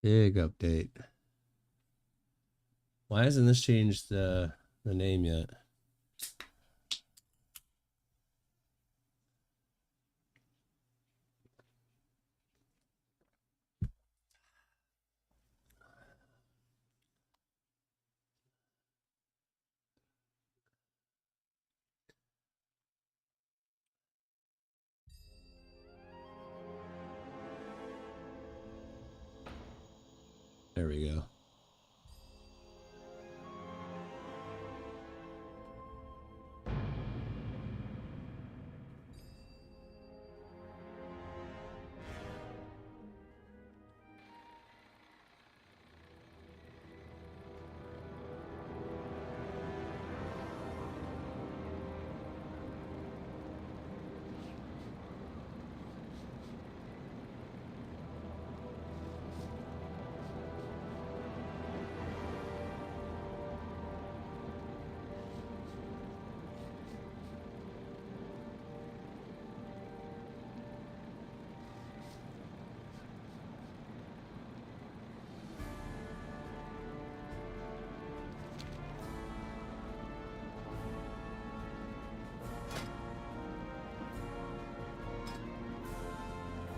Big update. Why hasn't this changed the name yet? There we go.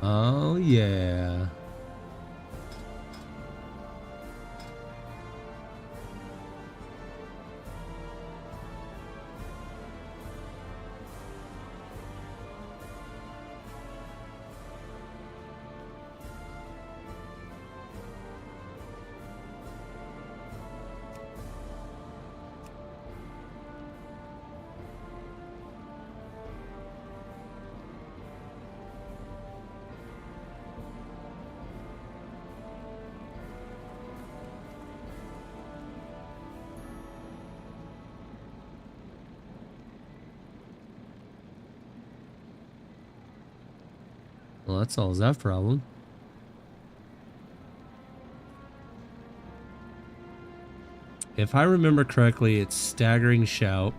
Oh, yeah. Well, that solves that problem. If I remember correctly, it's staggering shout.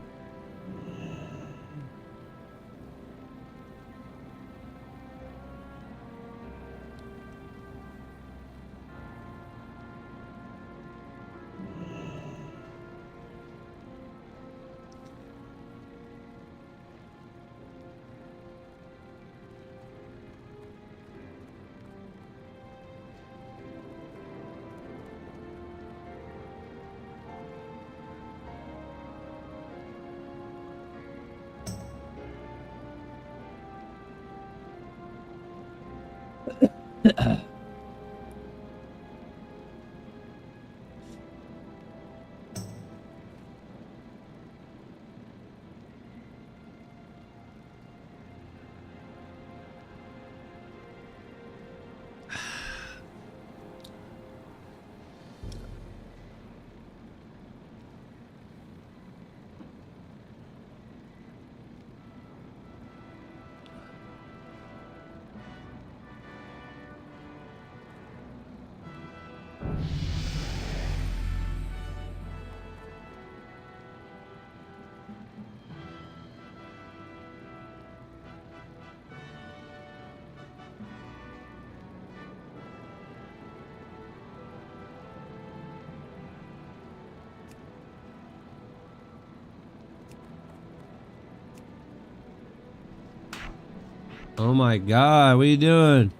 Oh my god, what are you doing?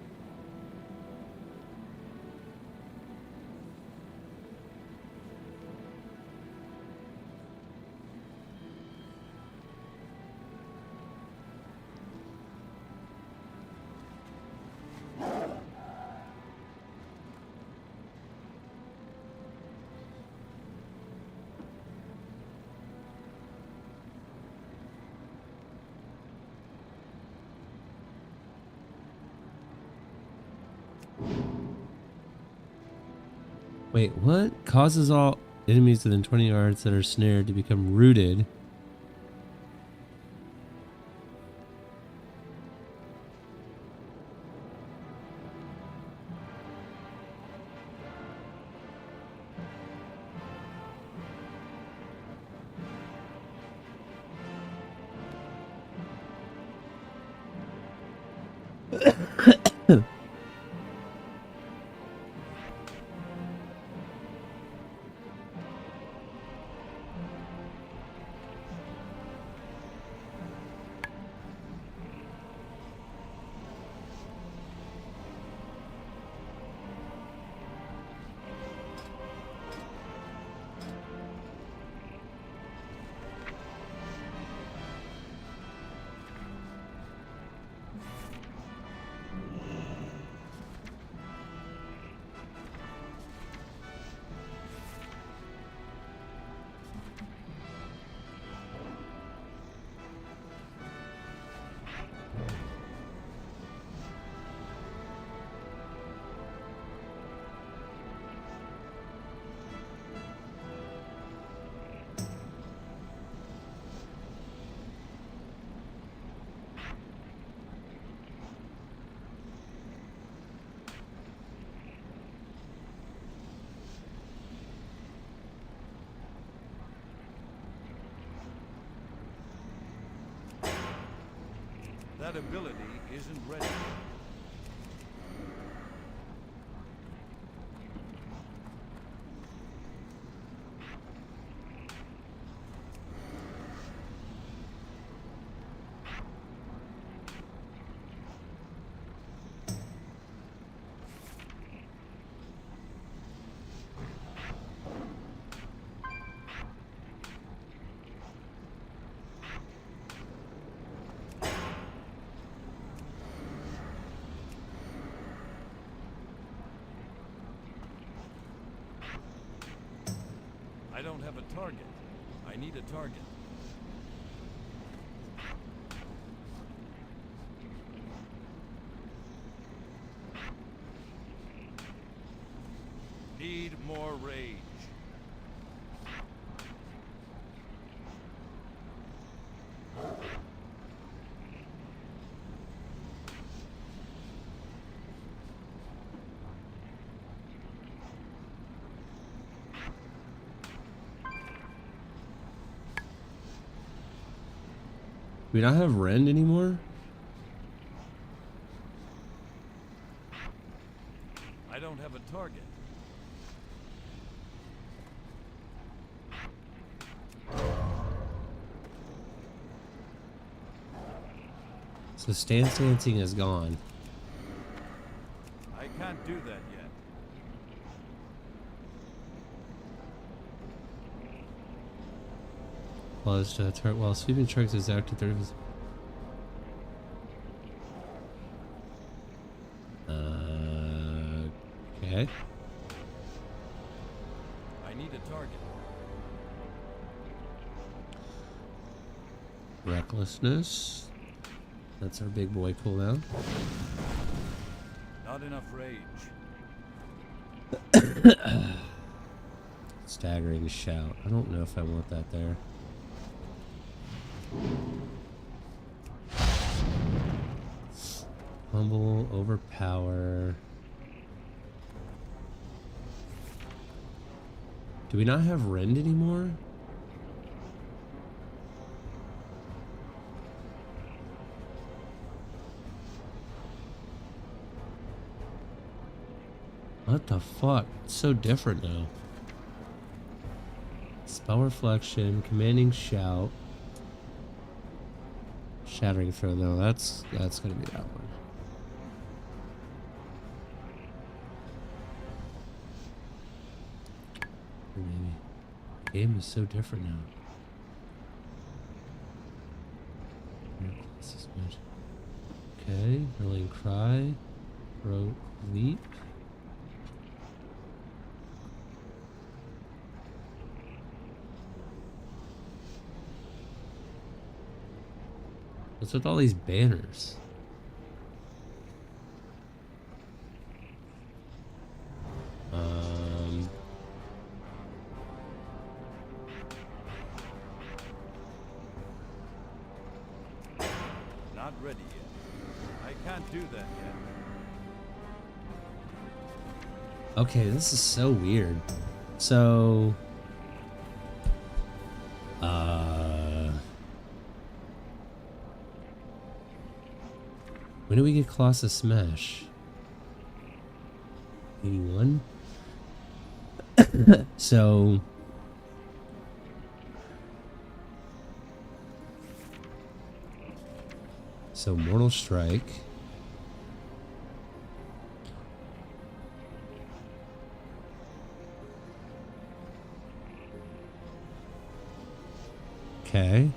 Wait, what? Causes all enemies within 20 yards that are snared to become rooted. That ability isn't ready. I don't have a target. I need a target. Need more rage. We don't have Rend anymore? I don't have a target. So stance dancing is gone. I can't do that yet. While sweeping strikes is active 30%. Okay. I need a target. Recklessness. That's our big boy cooldown. Not enough rage. Staggering shout. I don't know if I want that there. Humble, overpower. Do we not have Rend anymore? What the fuck? It's so different now. Spell reflection, commanding shout, shattering throw. No, that's gonna be that one. Or maybe the game is so different now. Okay, Hurling Cry, Throat Leap. What's with all these banners? Not ready yet. I can't do that yet. Okay, this is so weird. So, when do we get Colossus Smash? 81? So, Mortal Strike. Okay.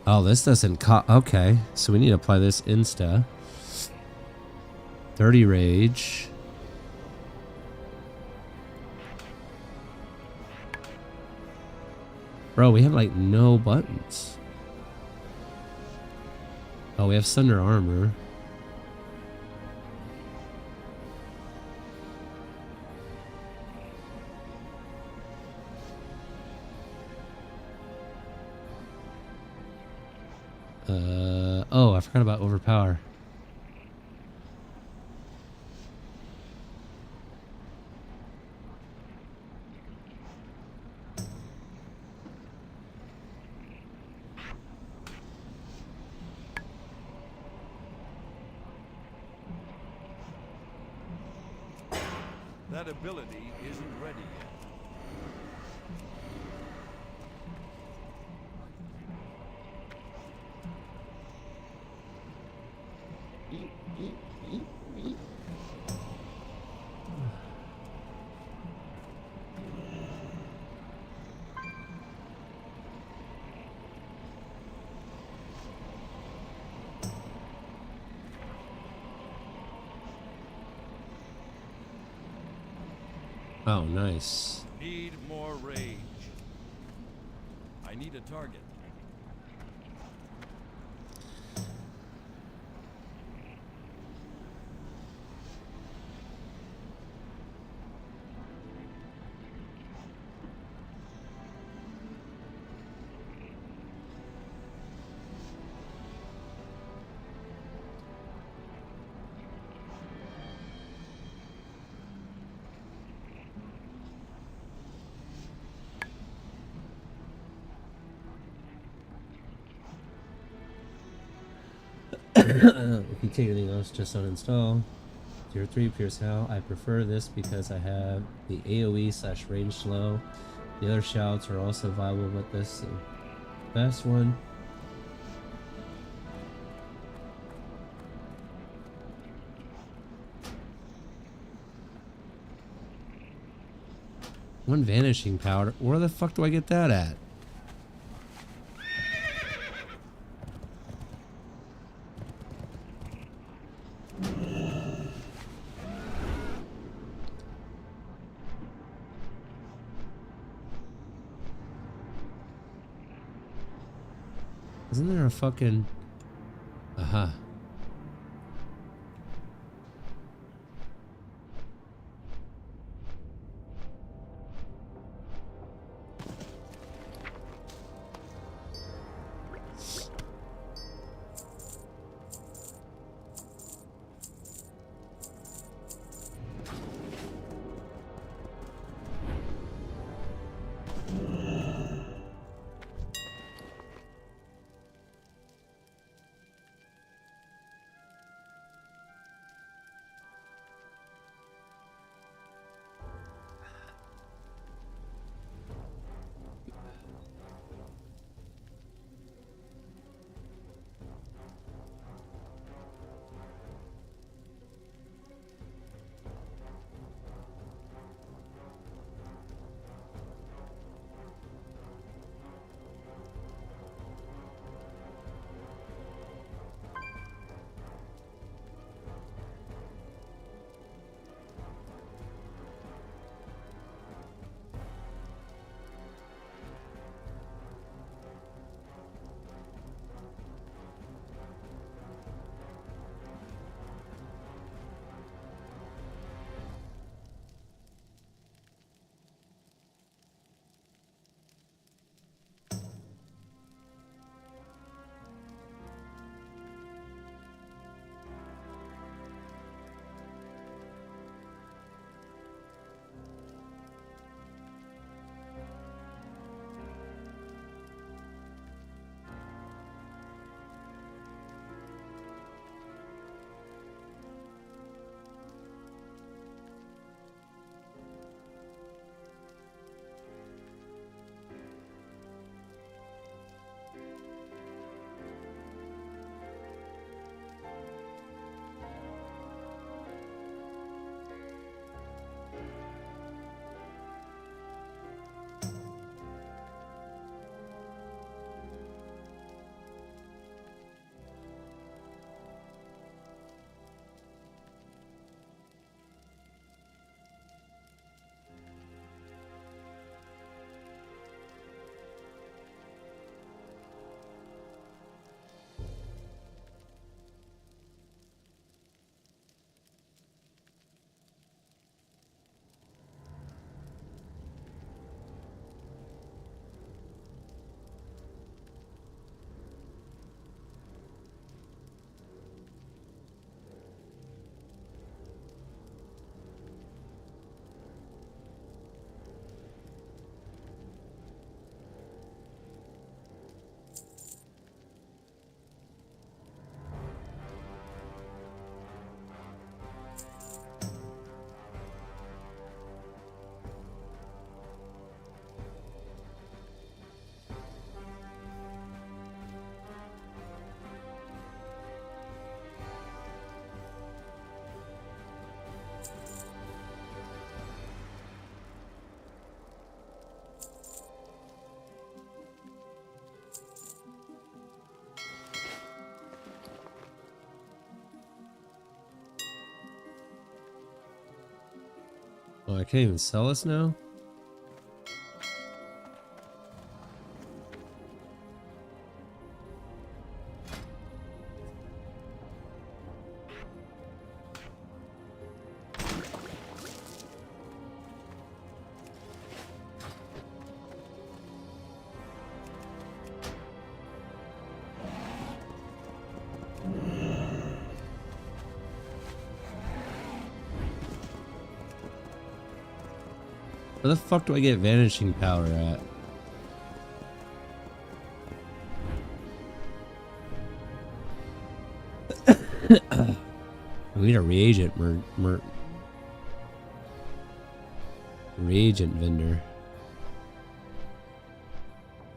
Oh, this doesn't okay, so we need to apply this insta. 30 rage. Bro, we have like no buttons. Oh, we have Thunder Armor. Oh, I forgot about Overpower. That ability isn't ready yet. Oh, nice. Need more rage. I need a target. If you take anything else, just uninstall. Tier 3 Pierce Hell. I prefer this because I have the AoE / range slow. The other shouts are also viable, but this is the best one. One vanishing powder. Where the fuck do I get that at? Isn't there a fucking... Aha. Oh, I can't even sell this now? Where the fuck do I get vanishing powder at? We need a reagent reagent vendor.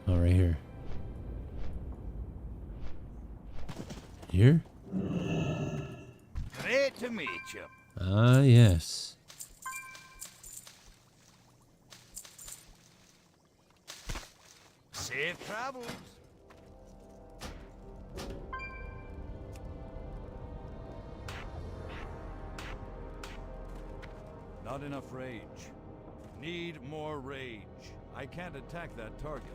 Oh, right here. Here? Great to meet you. Ah, yes. Safe travels. Not enough rage. Need more rage. I can't attack that target.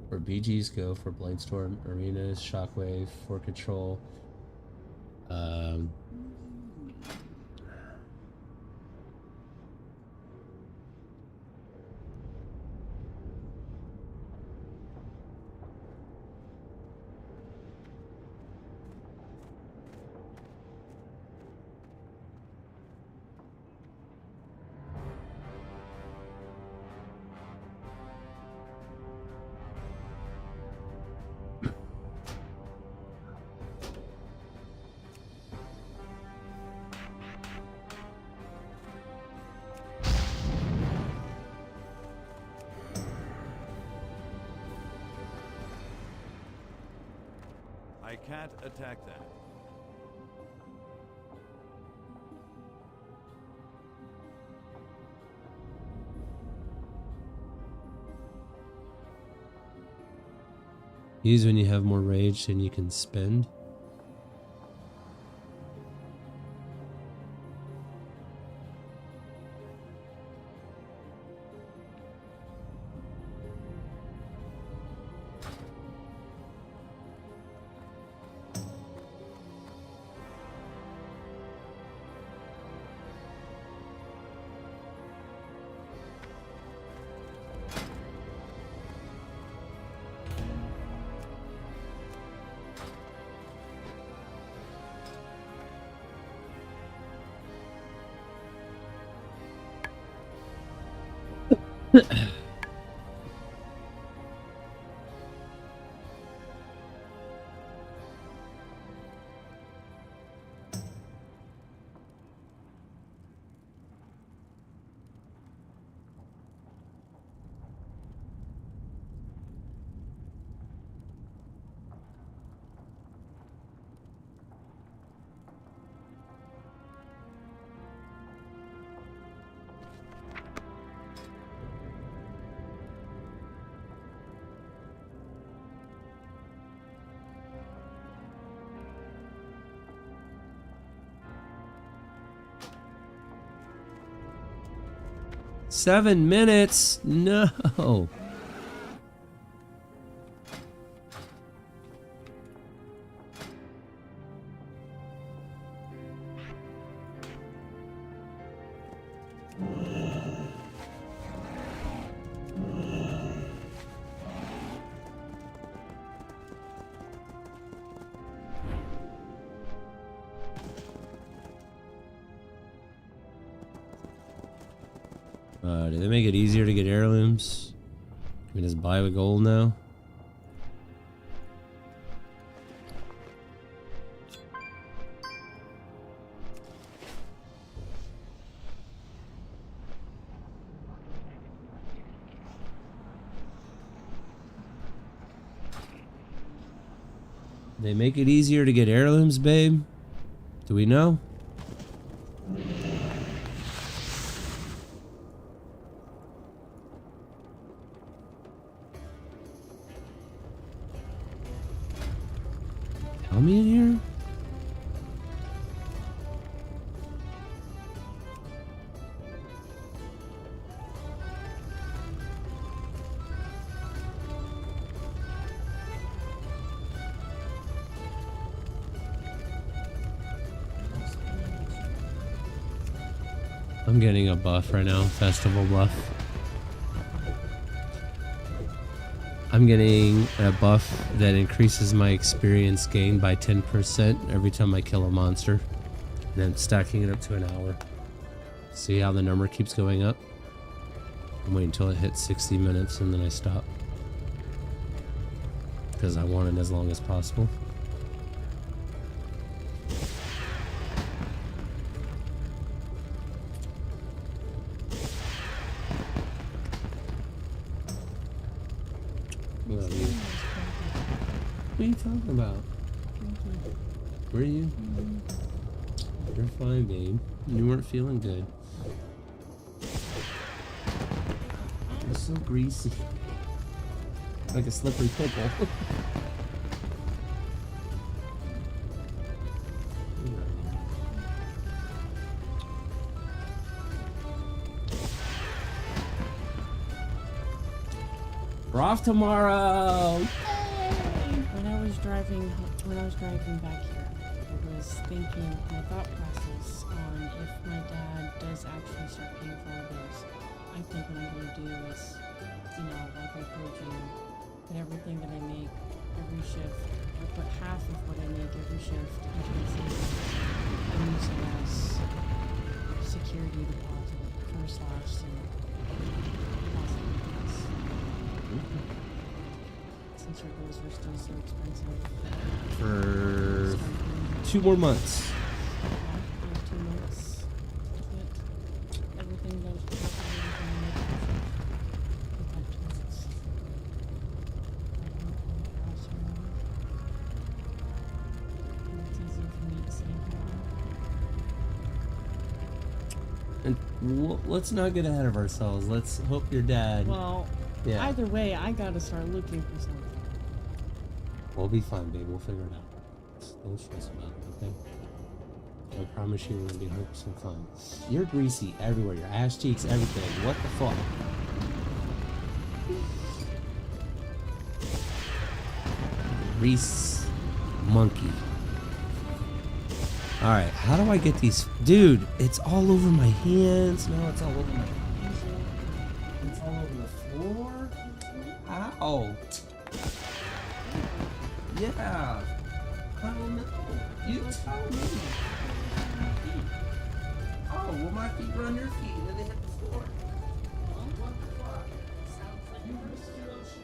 Where BGs go for Bladestorm, Arenas, Shockwave, for control. I can't attack that. Use when you have more rage than you can spend. Seven minutes? No. Do they make it easier to get heirlooms? Can we just buy with gold now? They make it easier to get heirlooms, babe? Do we know? Tell me in here? I'm getting a buff right now, festival buff. I'm getting a buff that increases my experience gain by 10% every time I kill a monster. And then stacking it up to an hour. See how the number keeps going up? I'm waiting until it hits 60 minutes and then I stop. Because I want it as long as possible. What are you talking about? Were you? You're fine, babe. You weren't feeling good. You're so greasy. Like a slippery pickle. We're off tomorrow. When I was driving back here, I was thinking my thought process on if my dad does actually start paying for all this. I think what I'm gonna do is, like I told you, put everything that I make every shift, or put half of what I make every shift into a savings and use it as security deposit for slash and deposit. Since your bills were still so expensive. For 2 more months. Yeah, I have 2 months to put everything that I put back towards. And it's easier for me to save now. And let's not get ahead of ourselves. Let's hope your dad... Well, yeah. either way, I gotta start looking for something. We'll be fine, babe. We'll figure it out. Don't stress about it, okay? I promise you we're gonna be 100% fine. You're greasy everywhere. Your ass cheeks, everything. What the fuck? Grease monkey. Alright, how do I get these? Dude, it's all over my hands. No, it's all over my hands. It's all over the floor. Ow. Yeah. I don't know. You tell me. Oh, well, my feet were on your feet and then they hit the floor. What the fuck? You risked your own shit.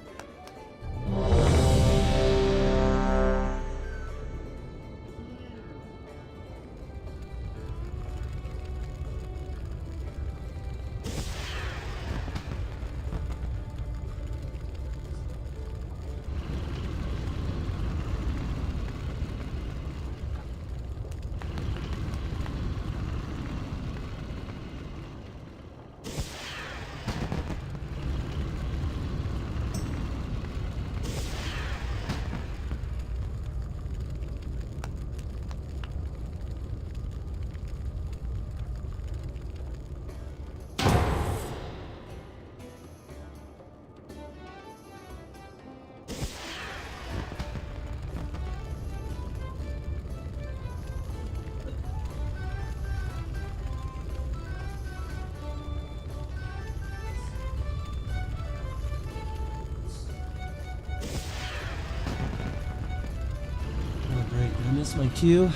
I missed my cue.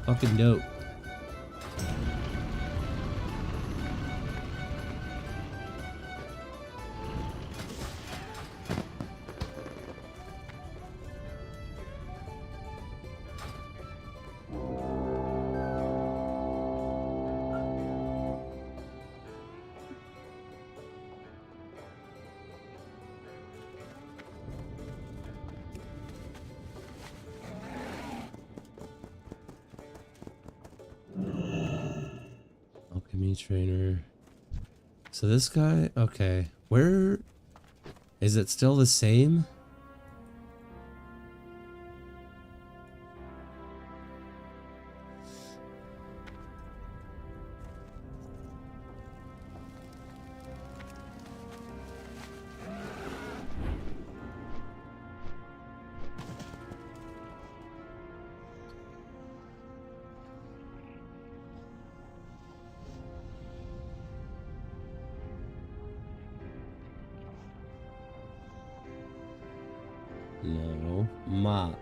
Fucking dope. Enemy trainer. So this guy, okay. Where is it still the same? No, MoP.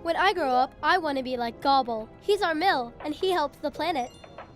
When I grow up, I want to be like Gobble. He's our mill, and he helps the planet.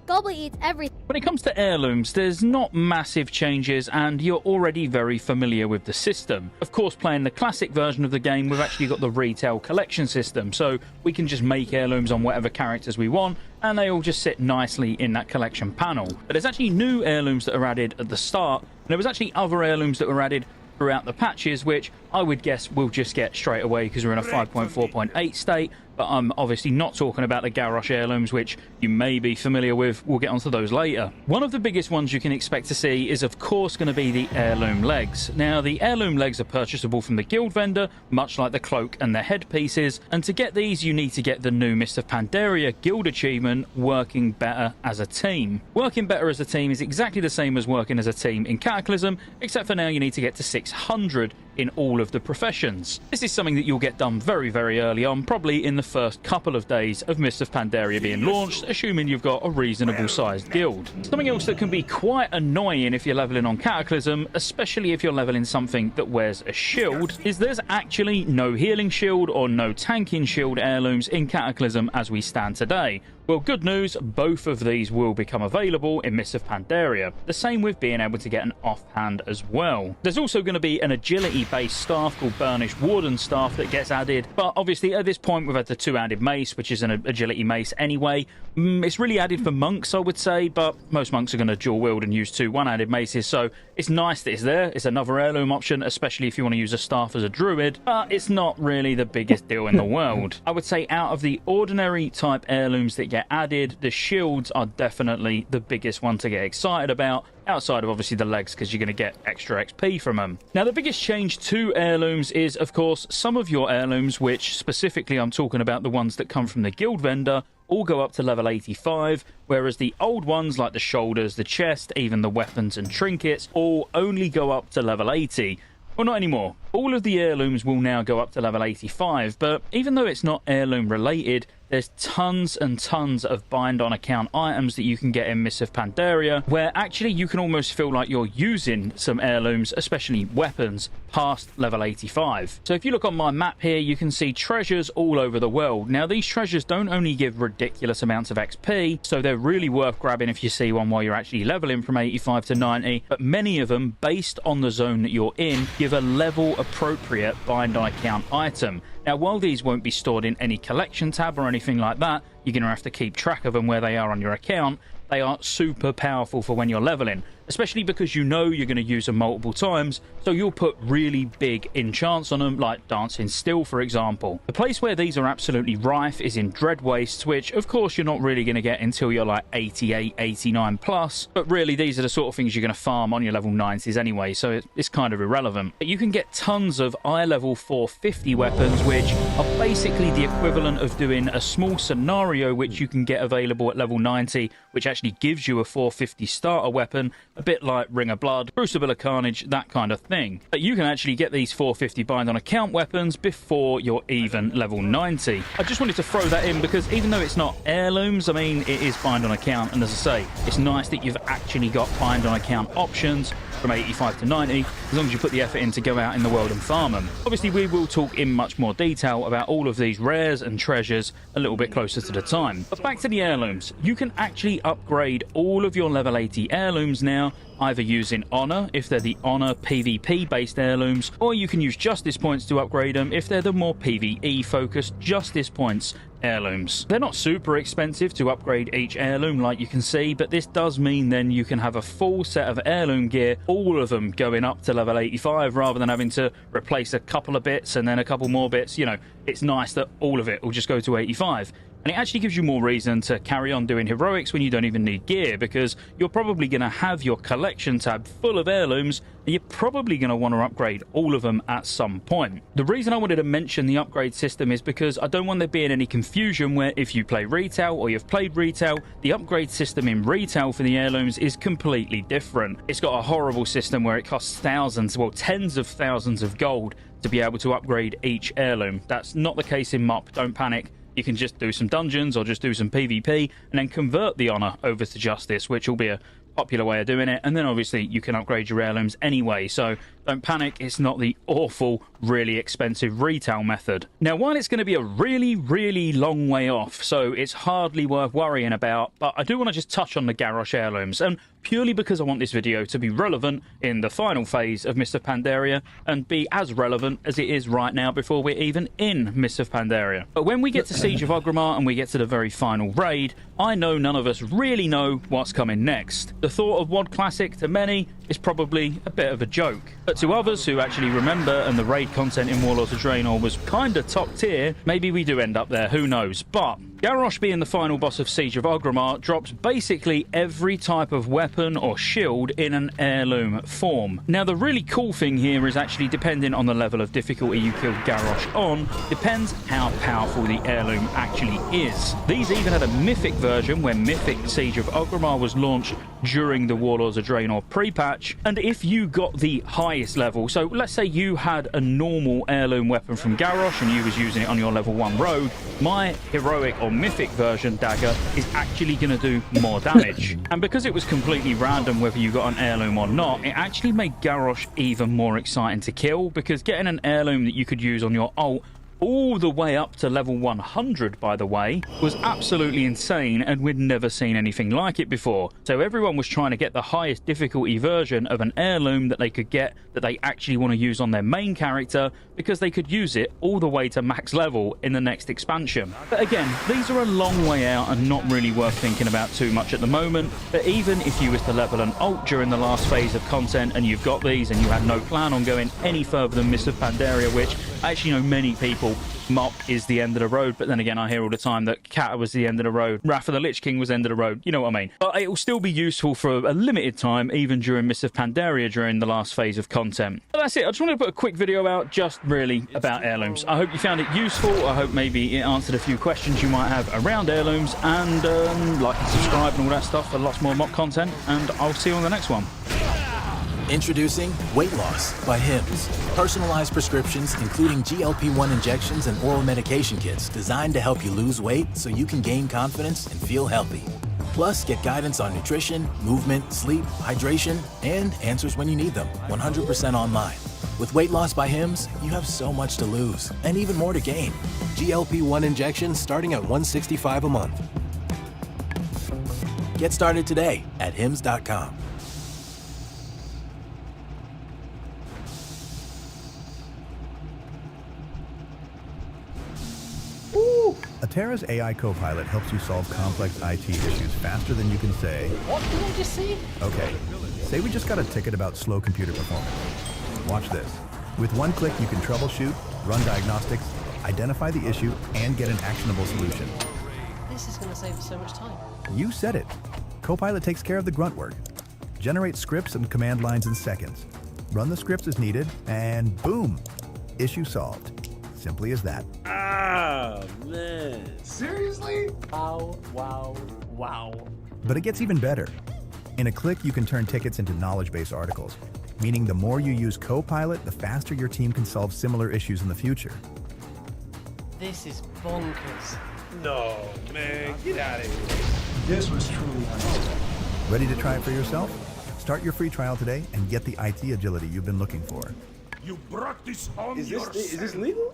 Gobble eats everything. When it comes to heirlooms, there's not massive changes and you're already very familiar with the system. Of course, playing the classic version of the game, we've actually got the retail collection system, so we can just make heirlooms on whatever characters we want, and they all just sit nicely in that collection panel. But there's actually new heirlooms that are added at the start, and there was actually other heirlooms that were added throughout the patches, which I would guess we'll just get straight away because we're in a 5.4.8 state. But I'm obviously not talking about the Garrosh heirlooms, which you may be familiar with. We'll get onto those later. One of the biggest ones you can expect to see is, of course, going to be the heirloom legs. Now, the heirloom legs are purchasable from the guild vendor, much like the cloak and the headpieces. And to get these, you need to get the new Mist of Pandaria guild achievement, Working Better as a Team. Working better as a team is exactly the same as working as a team in Cataclysm, except for now you need to get to 600 in all of the professions. This is something that you'll get done very, very early on, probably in the first couple of days of Mist of Pandaria being launched, assuming you've got a reasonable sized guild. Something else that can be quite annoying if you're leveling on Cataclysm, especially if you're leveling something that wears a shield, is there's actually no healing shield or no tanking shield heirlooms in Cataclysm as we stand today. Well, good news, both of these will become available in Mist of Pandaria. The same with being able to get an offhand as well. There's also going to be an agility-based staff called Burnished Warden staff that gets added, but obviously at this point we've had the two-handed mace, which is an agility mace anyway. It's really added for monks, I would say, but most monks are going to dual wield and use two one-handed maces, so it's nice that it's there. It's another heirloom option, especially if you want to use a staff as a druid, but it's not really the biggest deal in the world. I would say out of the ordinary type heirlooms that get added, the shields are definitely the biggest one to get excited about, outside of obviously the legs, because you're going to get extra XP from them. Now, the biggest change to heirlooms is, of course, some of your heirlooms, which specifically I'm talking about the ones that come from the guild vendor, all go up to level 85, whereas the old ones like the shoulders, the chest, even the weapons and trinkets, all only go up to level 80. Well, not anymore. All of the heirlooms will now go up to level 85, but even though it's not heirloom related, there's tons and tons of bind on account items that you can get in Mist of Pandaria, where actually you can almost feel like you're using some heirlooms, especially weapons, past level 85. So if you look on my map here, you can see treasures all over the world. Now, these treasures don't only give ridiculous amounts of XP, so they're really worth grabbing if you see one while you're actually leveling from 85 to 90, but many of them, based on the zone that you're in, give a level appropriate bind on account item. Now, while these won't be stored in any collection tab or anything like that, you're going to have to keep track of them where they are on your account. They are super powerful for when you're leveling, especially because you know you're going to use them multiple times, so you'll put really big enchants on them, like Dancing Still, for example. The place where these are absolutely rife is in Dread Wastes, which of course you're not really going to get until you're like 88, 89 plus, but really these are the sort of things you're going to farm on your level 90s anyway, so it's kind of irrelevant. But you can get tons of eye level 450 weapons, which are basically the equivalent of doing a small scenario which you can get available at level 90, which actually gives you a 450 starter weapon, a bit like Ring of Blood, Crucible of Carnage, that kind of thing. But you can actually get these 450 bind on account weapons before you're even level 90. I just wanted to throw that in because even though it's not heirlooms, I mean, it is bind on account, and as I say, it's nice that you've actually got bind on account options from 85 to 90, as long as you put the effort in to go out in the world and farm them. Obviously, we will talk in much more detail about all of these rares and treasures a little bit closer to the time. But back to the heirlooms. You can actually upgrade all of your level 80 heirlooms now either using honor if they're the honor PvP based heirlooms, or you can use justice points to upgrade them if they're the more PvE focused justice points heirlooms. They're not super expensive to upgrade each heirloom like you can see, but this does mean then you can have a full set of heirloom gear, all of them going up to level 85 rather than having to replace a couple of bits and then a couple more bits. You know, it's nice that all of it will just go to 85. And it actually gives you more reason to carry on doing heroics when you don't even need gear, because you're probably going to have your collection tab full of heirlooms and you're probably going to want to upgrade all of them at some point. The reason I wanted to mention the upgrade system is because I don't want there being any confusion where if you play retail or you've played retail, the upgrade system in retail for the heirlooms is completely different. It's got a horrible system where it costs thousands, well, tens of thousands of gold to be able to upgrade each heirloom. That's not the case in MoP, don't panic. You can just do some dungeons or just do some PvP and then convert the honor over to justice, which will be a popular way of doing it. And then obviously you can upgrade your heirlooms anyway, so don't panic, it's not the awful, really expensive retail method. Now, while it's going to be a really long way off, so it's hardly worth worrying about, but I do want to just touch on the Garrosh heirlooms, and purely because I want this video to be relevant in the final phase of Mists of Pandaria and be as relevant as it is right now before we're even in Mists of Pandaria. But when we get to Siege of Orgrimmar and we get to the very final raid, I know none of us really know what's coming next. The thought of WoD Classic to many is probably a bit of a joke, but to others who actually remember and the raid content in Warlords of Draenor was kinda top tier, maybe we do end up there, who knows. But Garrosh, being the final boss of Siege of Orgrimmar, drops basically every type of weapon or shield in an heirloom form. Now, the really cool thing here is actually depending on the level of difficulty you killed Garrosh on, depends how powerful the heirloom actually is. These even had a mythic version where Mythic Siege of Orgrimmar was launched during the Warlords of Draenor pre-patch, and if you got the highest level, so let's say you had a normal heirloom weapon from Garrosh and you was using it on your level 1 rogue, my heroic or mythic version dagger is actually going to do more damage. And because it was completely random whether you got an heirloom or not, it actually made Garrosh even more exciting to kill, because getting an heirloom that you could use on your ult all the way up to level 100, by the way, was absolutely insane, and we'd never seen anything like it before. So everyone was trying to get the highest difficulty version of an heirloom that they could get, that they actually want to use on their main character, because they could use it all the way to max level in the next expansion. But again, these are a long way out and not really worth thinking about too much at the moment. But even if you was to level an ult during the last phase of content and you've got these and you had no plan on going any further than Mists of Pandaria, which I actually know many people MoP is the end of the road, but then again I hear all the time that Kata was the end of the road, Wrath of the Lich King was the end of the road, you know what I mean. But it will still be useful for a limited time, even during Mists of Pandaria during the last phase of content. But that's it, I just wanted to put a quick video out just really about heirlooms. I hope you found it useful, I hope maybe it answered a few questions you might have around heirlooms, and like and subscribe and all that stuff for lots more MoP content, and I'll see you on the next one. Introducing Weight Loss by Hims. Personalized prescriptions, including GLP-1 injections and oral medication kits designed to help you lose weight so you can gain confidence and feel healthy. Plus, get guidance on nutrition, movement, sleep, hydration, and answers when you need them, 100% online. With Weight Loss by Hims, you have so much to lose and even more to gain. GLP-1 injections starting at $165 a month. Get started today at hims.com. Atera's AI Copilot helps you solve complex IT issues faster than you can say. What did I just say? Okay, say we just got a ticket about slow computer performance. Watch this. With one click, you can troubleshoot, run diagnostics, identify the issue, and get an actionable solution. This is going to save us so much time. You said it. Copilot takes care of the grunt work. Generate scripts and command lines in seconds. Run the scripts as needed, and boom, issue solved. Simply as that. Ah, man. Seriously? Wow, wow, wow. But it gets even better. In a click, you can turn tickets into knowledge base articles, meaning the more you use Copilot, the faster your team can solve similar issues in the future. This is bonkers. No, man. Get out of here. This was truly unexpected. Ready to try it for yourself? Start your free trial today and get the IT agility you've been looking for. You brought this on Is yourself. this legal?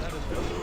That ability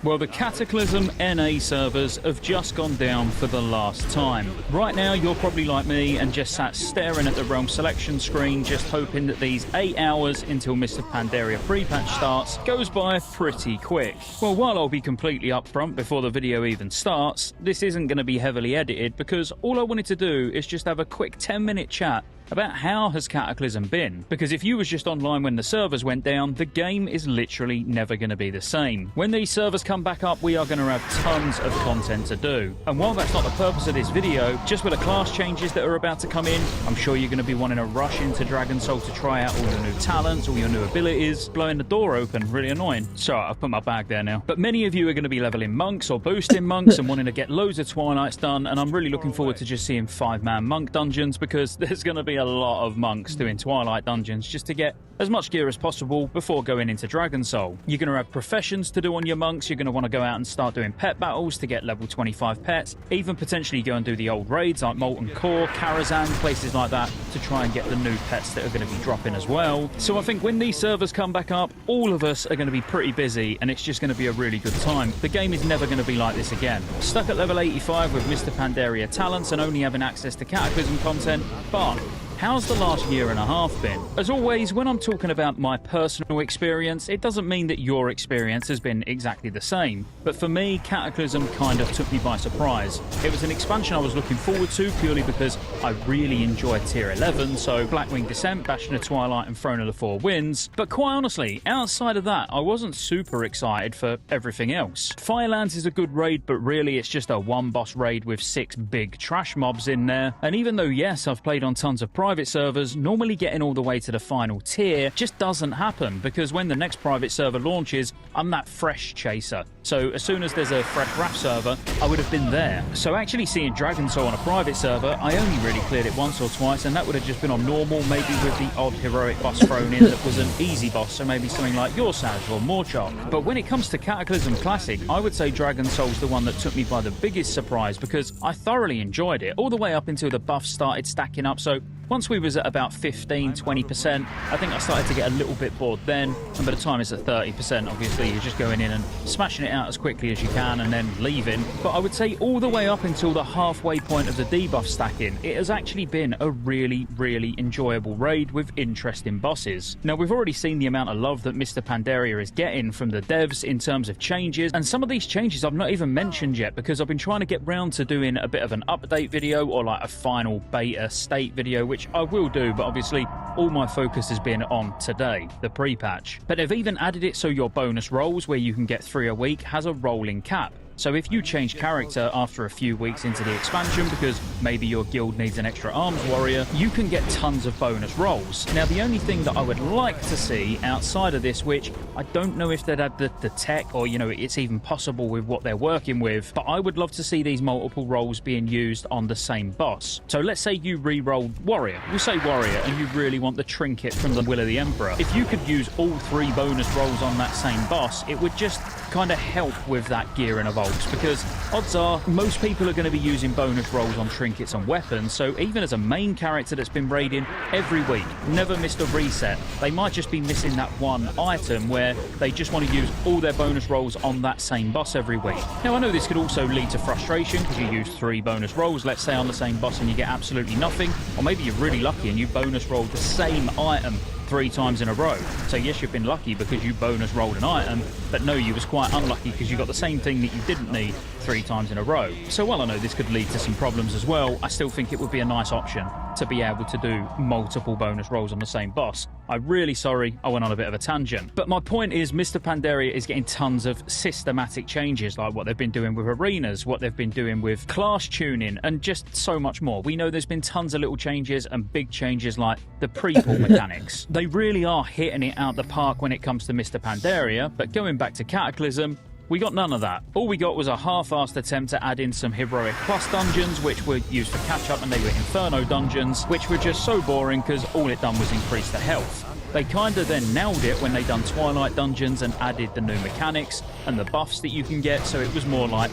Well, the Cataclysm NA servers have just gone down for the last time. Right now, you're probably like me and just sat staring at the realm selection screen, just hoping that these 8 hours until Mr. Pandaria pre-patch starts goes by pretty quick. Well, while I'll be completely upfront before the video even starts, this isn't going to be heavily edited because all I wanted to do is just have a quick 10-minute chat about how has Cataclysm been, because if you was just online when the servers went down, the game is literally never going to be the same. When these servers come back up, we are going to have tons of content to do, and while that's not the purpose of this video, just with the class changes that are about to come in, I'm sure you're going to be wanting to rush into Dragon Soul to try out all your new talents, all your new abilities, blowing the door open, really annoying. Sorry, I've put my bag there now. But many of you are going to be leveling monks or boosting monks and wanting to get loads of Twilights done, and I'm really looking forward to just seeing 5-man monk dungeons, because there's going to be a lot of monks doing Twilight dungeons just to get as much gear as possible before going into Dragon Soul. You're going to have professions to do on your monks, you're going to want to go out and start doing pet battles to get level 25 pets, even potentially go and do the old raids like Molten Core, Karazhan, places like that, to try and get the new pets that are going to be dropping as well. So I think when these servers come back up, all of us are going to be pretty busy and it's just going to be a really good time. The game is never going to be like this again. Stuck at level 85 with Mr. Pandaria talents and only having access to Cataclysm content, but how's the last year and a half been? As always, when I'm talking about my personal experience, it doesn't mean that your experience has been exactly the same. But for me, Cataclysm kind of took me by surprise. It was an expansion I was looking forward to purely because I really enjoyed Tier 11, so Blackwing Descent, Bastion of Twilight and Throne of the Four Winds. But quite honestly, outside of that, I wasn't super excited for everything else. Firelands is a good raid, but really it's just a one-boss raid with 6 big trash mobs in there. And even though, yes, I've played on tons of private servers, normally getting all the way to the final tier just doesn't happen, because when the next private server launches, I'm that fresh chaser. So as soon as there's a fresh RAF server, I would have been there. So actually seeing Dragon Soul on a private server, I only really cleared it once or twice, and that would have just been on normal, maybe with the odd heroic boss thrown in that was an easy boss, so maybe something like Your Sag or Morchok. But when it comes to Cataclysm Classic, I would say Dragon Soul's the one that took me by the biggest surprise, because I thoroughly enjoyed it, all the way up until the buffs started stacking up. So once we was at about 15-20%, I think I started to get a little bit bored then, and by the time it's at 30%, obviously you're just going in and smashing it out as quickly as you can and then leaving. But I would say all the way up until the halfway point of the debuff stacking, it has actually been a really, really enjoyable raid with interesting bosses. Now, we've already seen the amount of love that Mr. Pandaria is getting from the devs in terms of changes, and some of these changes I've not even mentioned yet, because I've been trying to get round to doing a bit of an update video or like a final beta state video, which I will do, but obviously all my focus has been on today, the pre-patch. But they've even added it so your bonus rolls, where you can get 3 a week, has a rolling cap. So if you change character after a few weeks into the expansion because maybe your guild needs an extra arms warrior, you can get tons of bonus rolls. Now, the only thing that I would like to see outside of this, which I don't know if they'd have the tech or, you know, it's even possible with what they're working with, but I would love to see these multiple rolls being used on the same boss. So let's say you re-rolled Warrior. We'll say Warrior, and you really want the trinket from the Will of the Emperor. If you could use all 3 bonus rolls on that same boss, it would just kind of help with that gear and evolves, because odds are most people are going to be using bonus rolls on trinkets and weapons. So even as a main character that's been raiding every week, never missed a reset, they might just be missing that one item where they just want to use all their bonus rolls on that same boss every week. Now, I know this could also lead to frustration because you use 3 bonus rolls, let's say, on the same boss, and you get absolutely nothing, or maybe you're really lucky and you bonus rolled the same item 3 times in a row. So yes, you've been lucky because you bonus rolled an item, but no, you was quite unlucky because you got the same thing that you didn't need 3 times in a row. So while I know this could lead to some problems as well, I still think it would be a nice option to be able to do multiple bonus rolls on the same boss. I'm really sorry I went on a bit of a tangent. But my point is, Mr. Pandaria is getting tons of systematic changes, like what they've been doing with arenas, what they've been doing with class tuning, and just so much more. We know there's been tons of little changes and big changes like the pre-pull mechanics. They really are hitting it out the park when it comes to Mr. Pandaria, but going back to Cataclysm, we got none of that. All we got was a half-assed attempt to add in some Heroic Plus dungeons, which were used for catch-up, and they were Inferno dungeons, which were just so boring because all it done was increase the health. They kind of then nailed it when they done Twilight dungeons and added the new mechanics and the buffs that you can get, so it was more like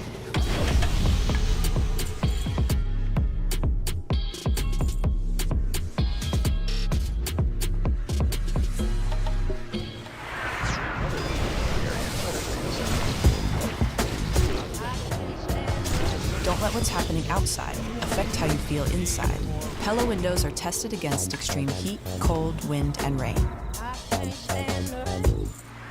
Don't let what's happening outside affect how you feel inside. Pella windows are tested against extreme heat, cold, wind, and rain.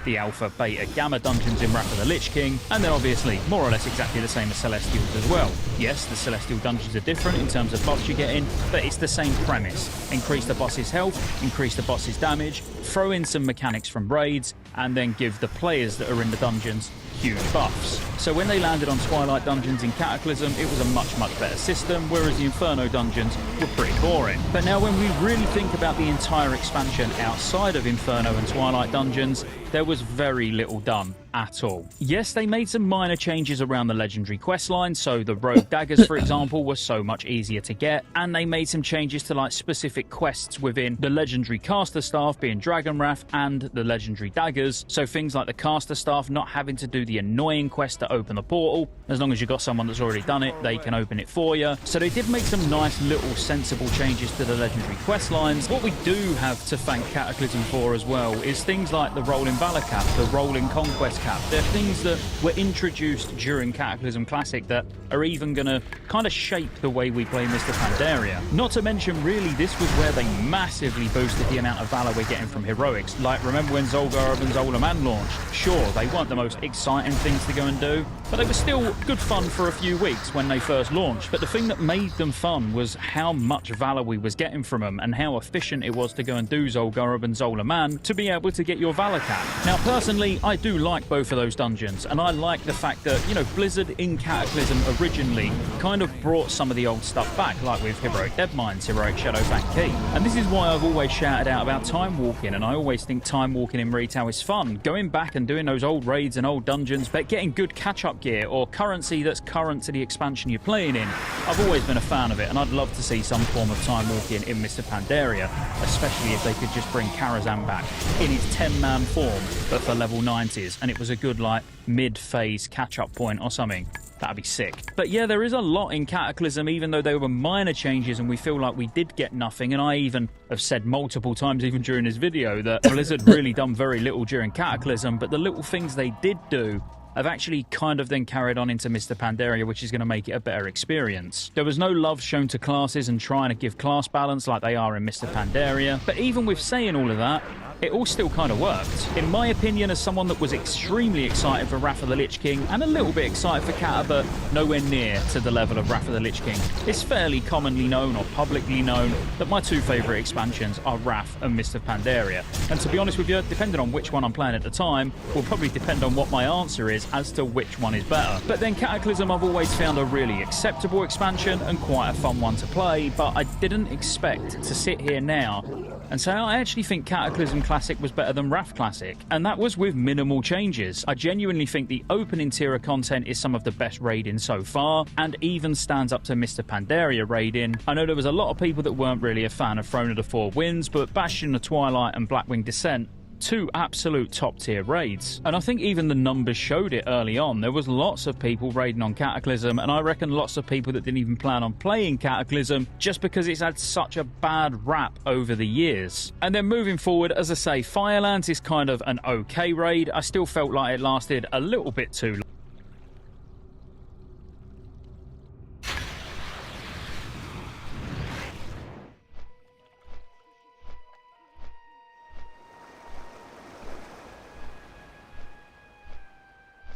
The Alpha, Beta, Gamma dungeons in Wrath of the Lich King, and they're obviously more or less exactly the same as Celestials as well. Yes, the Celestial dungeons are different in terms of buffs you get in, but it's the same premise. Increase the boss's health, increase the boss's damage, throw in some mechanics from raids, and then give the players that are in the dungeons huge buffs. So when they landed on Twilight dungeons in Cataclysm, it was a much better system, whereas the Inferno dungeons were pretty boring. But now when we really think about the entire expansion outside of Inferno and Twilight dungeons, there was very little done at all. Yes, they made some minor changes around the legendary questline, so the rogue daggers, for example, were so much easier to get, and they made some changes to like specific quests within the legendary caster staff being Dragon Wrath and the legendary daggers, so things like the caster staff not having to do the annoying quest to open the portal. As long as you've got someone that's already done it, they can open it for you. So they did make some nice little sensible changes to the legendary quest lines. What we do have to thank Cataclysm for as well is things like the rolling Valor cap, the rolling Conquest cap. They're things that were introduced during Cataclysm Classic that are even going to kind of shape the way we play Mr. Pandaria. Not to mention, really, this was where they massively boosted the amount of Valor we're getting from Heroics. Like, remember when Zolgarov and Zolaman launched? Sure, they weren't the most exciting things to go and do, but they were still good fun for a few weeks when they first launched. But the thing that made them fun was how much Valor we was getting from them and how efficient it was to go and do Zolgarov and Zolaman to be able to get your Valor cap. Now, personally, I do like both of those dungeons, and I like the fact that, you know, Blizzard in Cataclysm originally kind of brought some of the old stuff back, like with Heroic Deadmines, Heroic Shadowfang Key. And this is why I've always shouted out about time walking, and I always think time walking in retail is fun. Going back and doing those old raids and old dungeons, but getting good catch-up gear or currency that's current to the expansion you're playing in. I've always been a fan of it, and I'd love to see some form of time walking in Mr. Pandaria, especially if they could just bring Karazhan back in his 10-man form, but for level 90s, and it was a good, like, mid-phase catch-up point or something. That'd be sick. But yeah, there is a lot in Cataclysm, even though there were minor changes and we feel like we did get nothing. And I even have said multiple times, even during this video, that Blizzard really done very little during Cataclysm, but the little things they did do have actually kind of then carried on into Mr. Pandaria, which is going to make it a better experience. There was no love shown to classes and trying to give class balance like they are in Mr. Pandaria, but even with saying all of that, it all still kind of worked. In my opinion, as someone that was extremely excited for Wrath of the Lich King and a little bit excited for Cata, but nowhere near to the level of Wrath of the Lich King, it's fairly commonly known or publicly known that my two favourite expansions are Wrath and Mist of Pandaria. And to be honest with you, depending on which one I'm playing at the time, will probably depend on what my answer is as to which one is better. But then Cataclysm I've always found a really acceptable expansion and quite a fun one to play, but I didn't expect to sit here now and say I actually think Cataclysm Classic was better than Wrath Classic, and that was with minimal changes. I genuinely think the opening tier of content is some of the best raiding so far, and even stands up to Mr. Pandaria raiding. I know there was a lot of people that weren't really a fan of Throne of the Four Winds, but Bastion of Twilight and Blackwing Descent, two absolute top tier raids. And I think even the numbers showed it early on. There was lots of people raiding on Cataclysm, and I reckon lots of people that didn't even plan on playing Cataclysm just because it's had such a bad rap over the years. And then moving forward, as I say, Firelands is kind of an okay raid. I still felt like it lasted a little bit too long.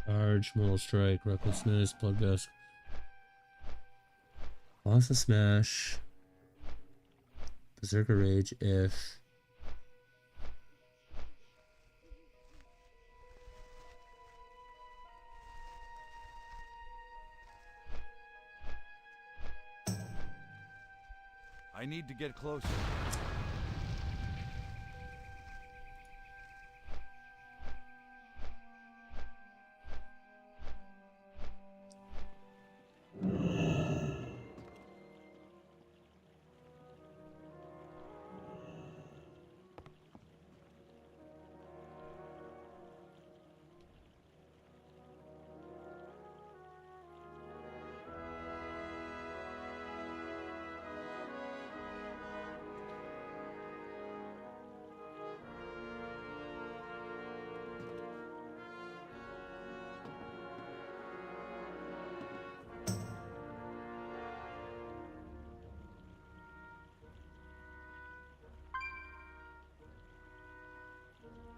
Charge, Mortal Strike, Recklessness, Bloodgust, Colossus Smash, Berserker Rage if I need to get closer.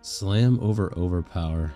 Slam over overpower.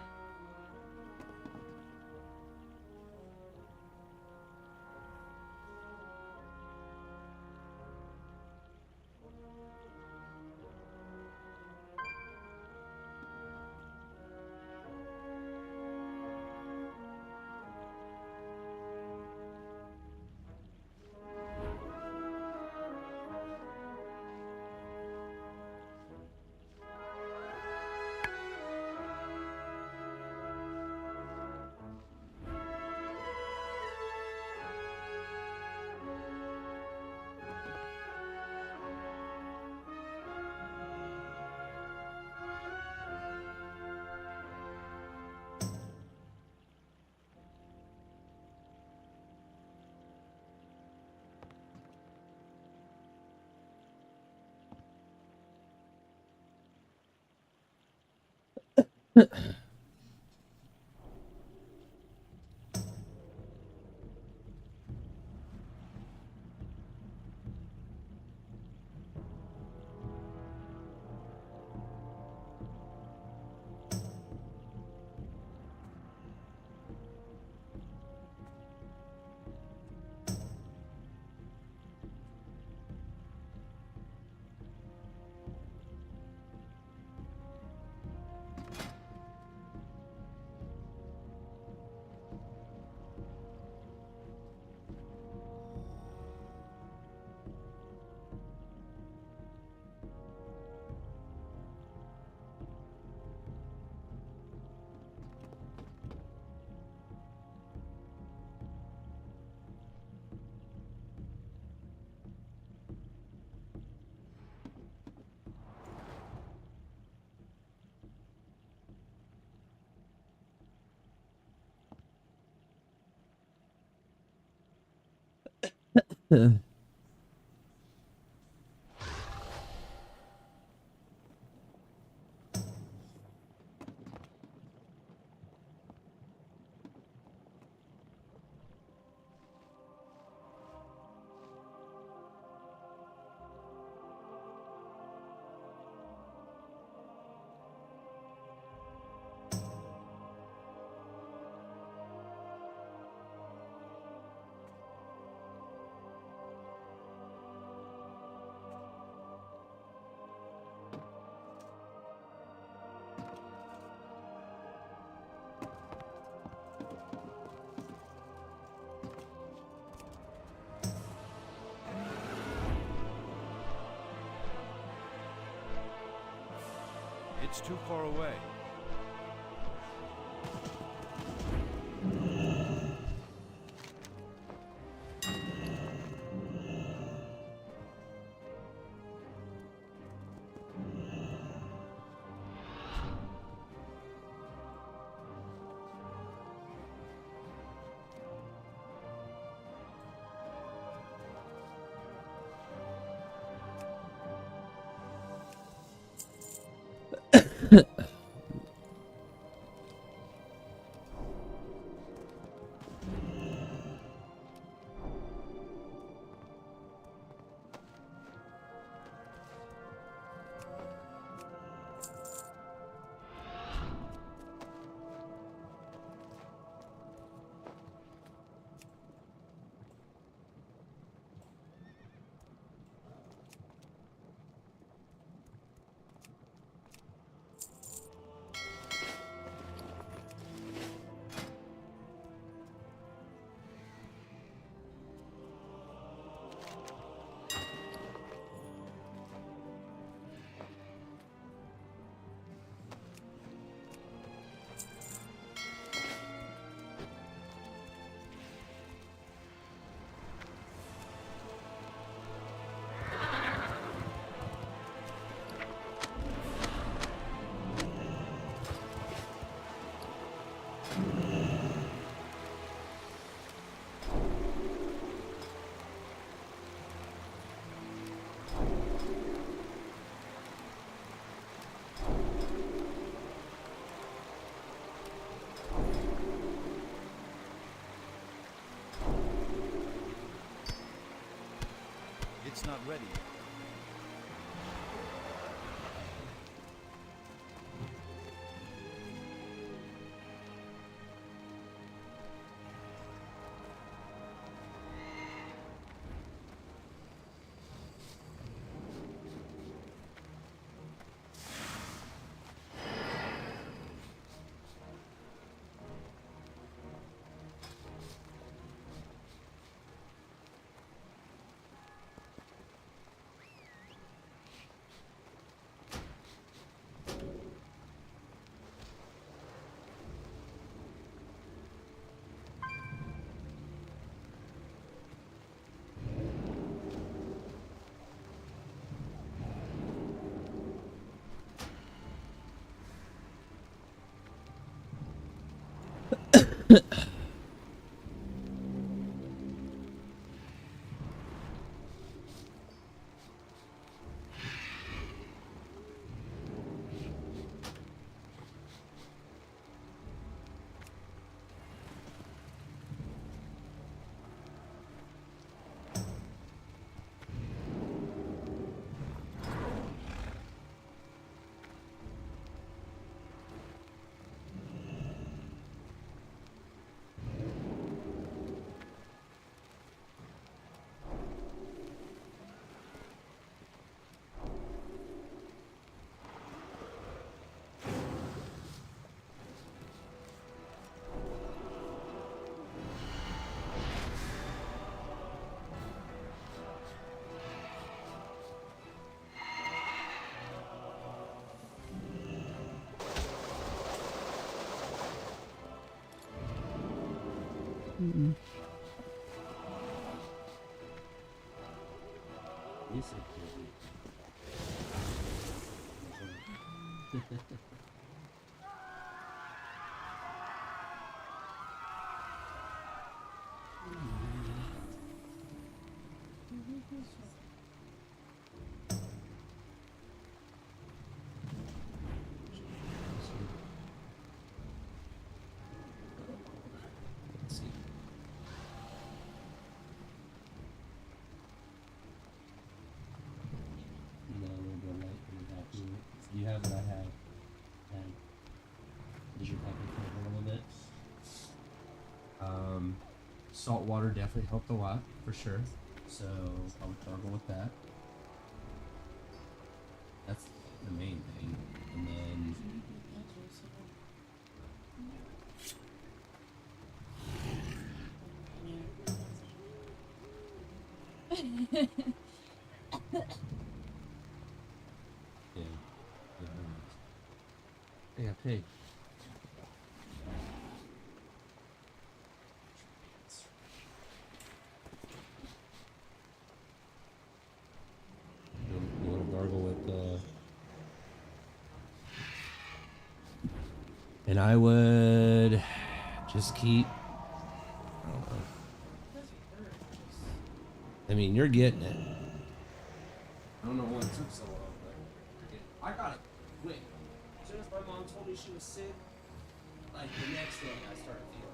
It's too far away. It's not ready yet. Mm-mm. You said cute. Let's see. No, we'll go right in the back here. You have what I have. And did your packet for a little bit? Salt water definitely helped a lot, for sure. So I'll go with that. That's the main thing. And then yeah. Yeah, pig. You want to gargle with and I would just keep, I don't know. I mean, you're getting it. I don't know why it took so long, but I got it quick. As soon as my mom told me she was sick, like the next day I started feeling it.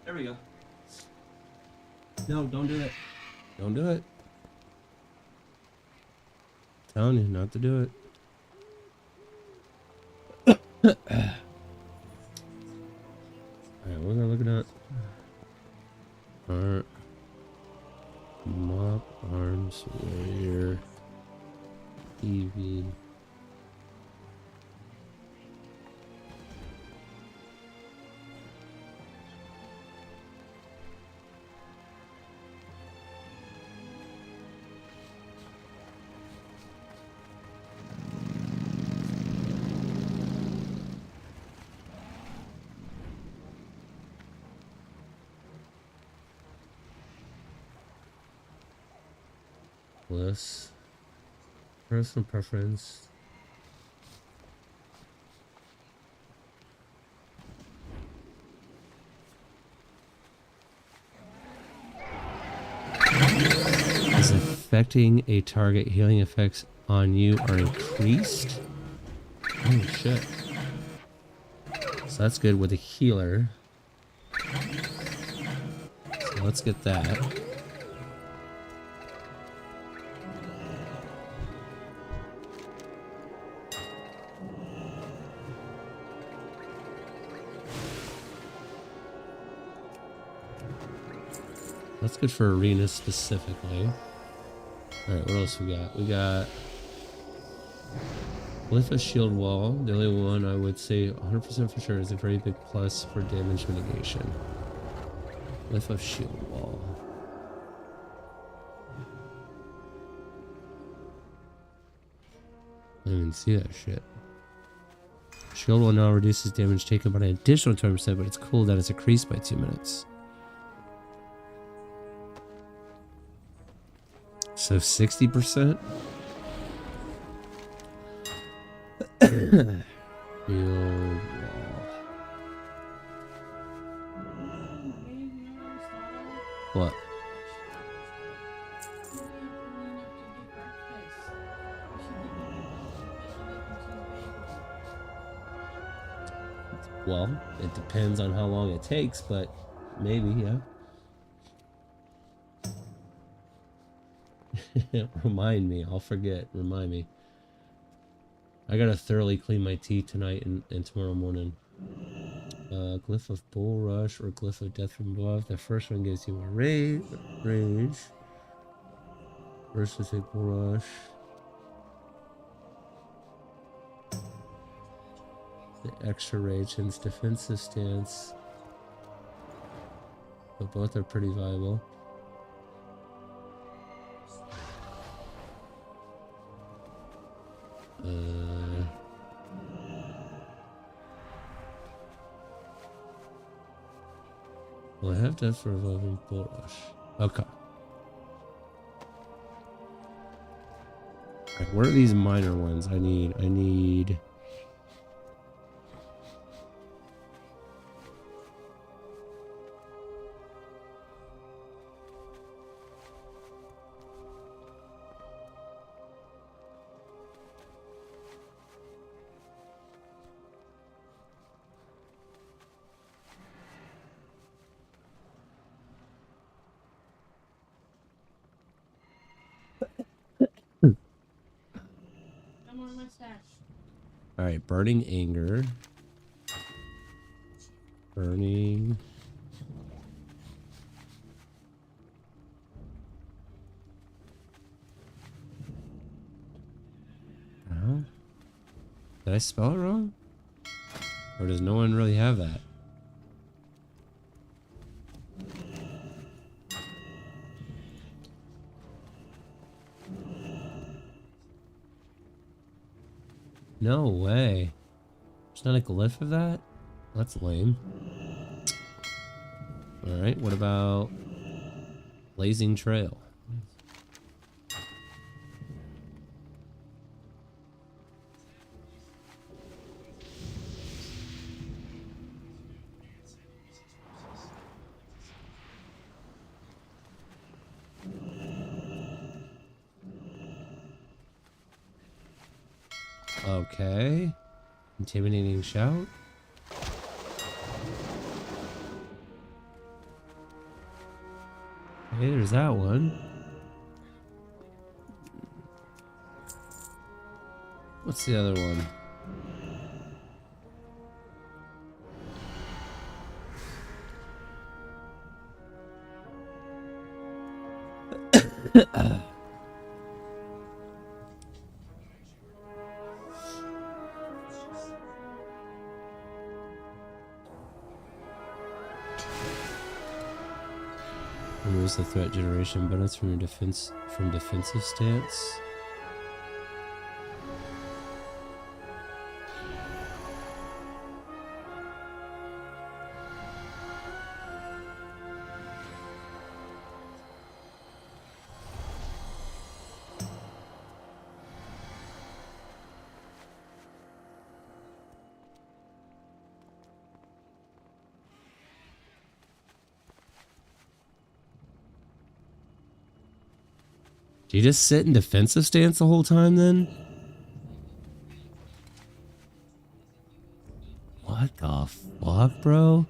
There we go. No, don't do it. Don't do it. Telling you not to do it. Alright, we're gonna look at that. MoP Arms Warrior EV. Plus personal preference. Is affecting a target healing effects on you are increased? Oh shit. So that's good with a healer. So let's get that. That's good for arenas specifically. Alright, what else we got? We got Lift a shield wall. The only one I would say 100% for sure is a very big plus for damage mitigation. Lift of shield wall. I didn't even see that shit. Shield wall now reduces damage taken by an additional 20%, but its cooldown is increased by 2 minutes. So 60%? Shield wall. What? Well, it depends on how long it takes, but maybe, yeah. Remind me, I'll forget. Remind me. I gotta thoroughly clean my teeth tonight and tomorrow morning. Glyph of Bull Rush or Glyph of Death from Above. The first one gives you more range. First is a Bull Rush. The extra rage and defensive stance. But both are pretty viable. Well, I have Death for Revolving Bull Rush. Okay. Alright, what are these minor ones I need... Alright, Burning Anger. Burning... Did I spell it wrong? Or does no one really have that? No way. There's not a glyph of that? That's lame. Alright, what about Blazing Trail? Okay. Intimidating Shout. Okay, there's that one. What's the other one? Removes the threat generation bonus from your defensive stance. Do you just sit in defensive stance the whole time then? What the fuck, bro?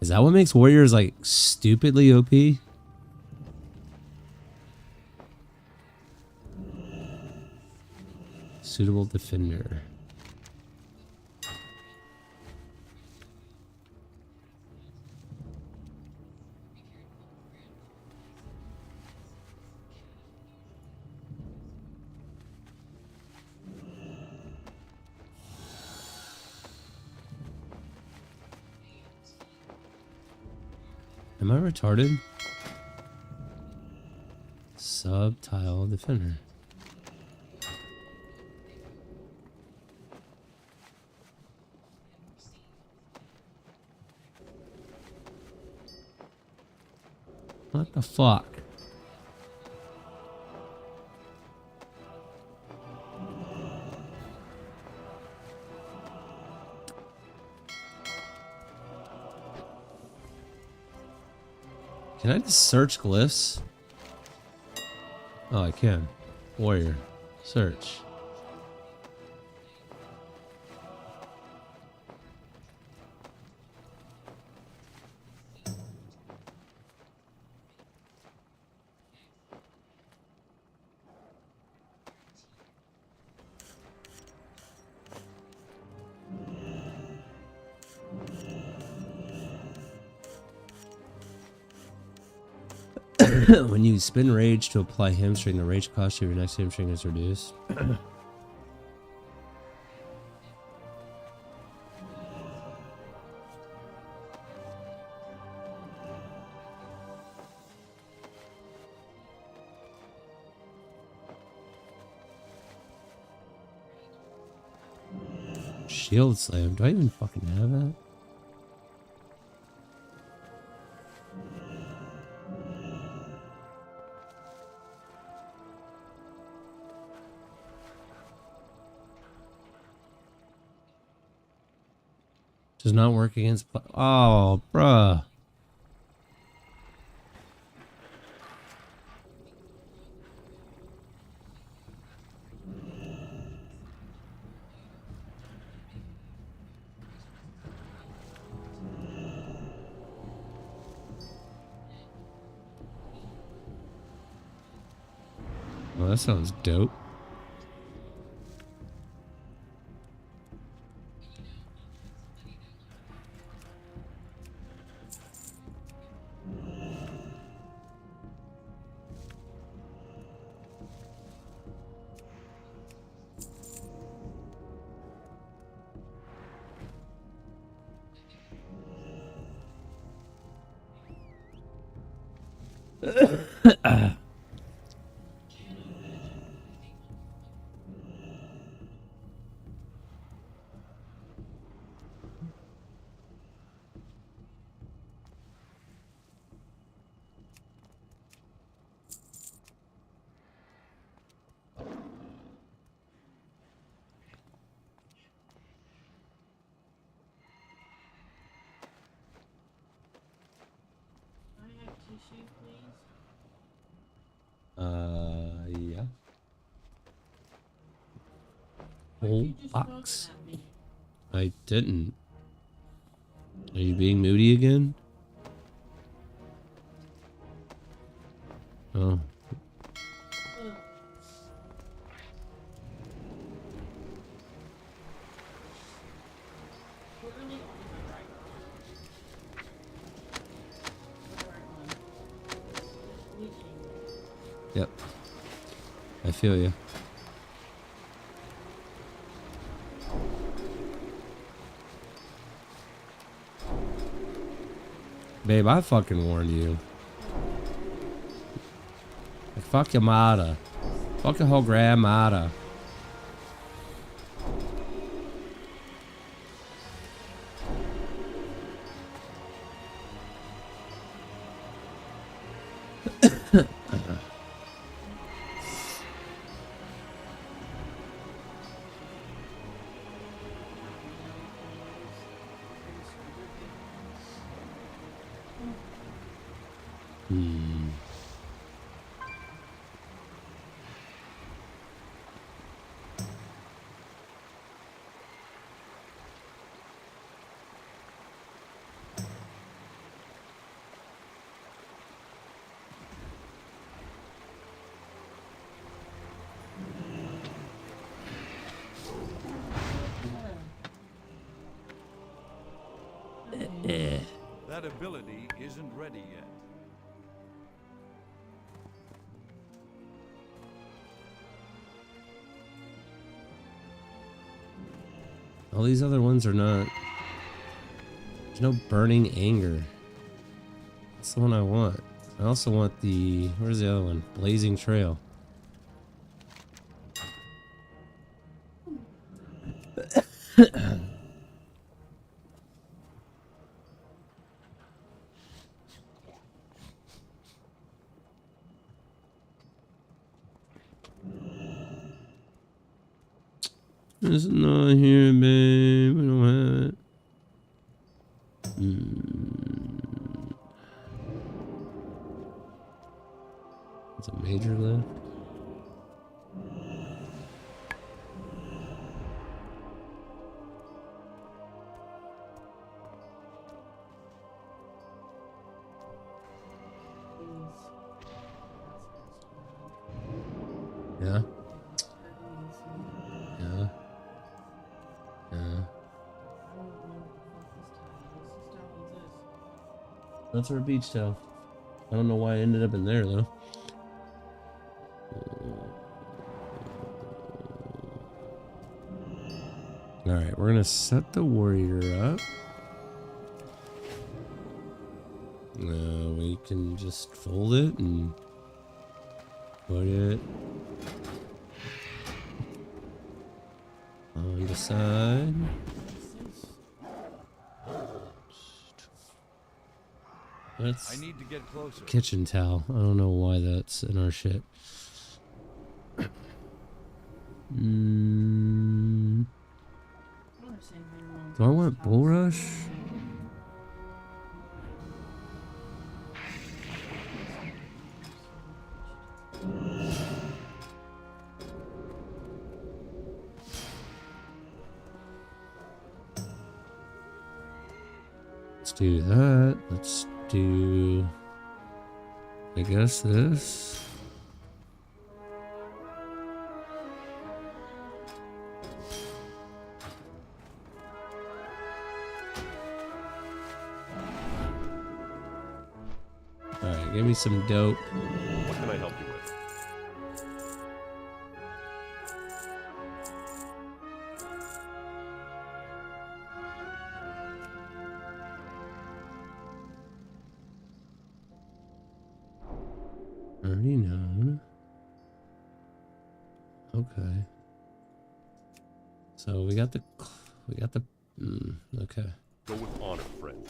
Is that what makes warriors like stupidly OP? Suitable defender. Am I retarded? Subtile defender. What the fuck? Can I just search glyphs? Oh, I can. Warrior. Search. When you spin rage to apply hamstring, the rage cost of your next hamstring is reduced. Shield slam. Do I even fucking have that? Does not work against... Oh, bruh. Well, that sounds dope. Yeah. Whole box. I didn't. Are you being moody again? Oh. Yep. I feel you. Babe, I fucking warned you. Like, fuck your mother. Fuck your whole grandmother. That ability isn't ready yet. All these other ones are not. There's no burning anger. That's the one I want. I also want the. Where's the other one? Blazing Trail. It's not here, babe. We don't have it. It's a major lift. Yeah. Yeah. Yeah. That's our beach towel. I don't know why I ended up in there though. Alright, we're gonna set the warrior up. We can just fold it and put it on the side. That's I need to get closer. kitchen towel. I don't know why that's in our shit. Do I want Bull Rush? Let's do that. Let's do, I guess, this. Alright, give me some dope. What can I help you with? Already known. Okay. So we got the okay. Go with honor, friend.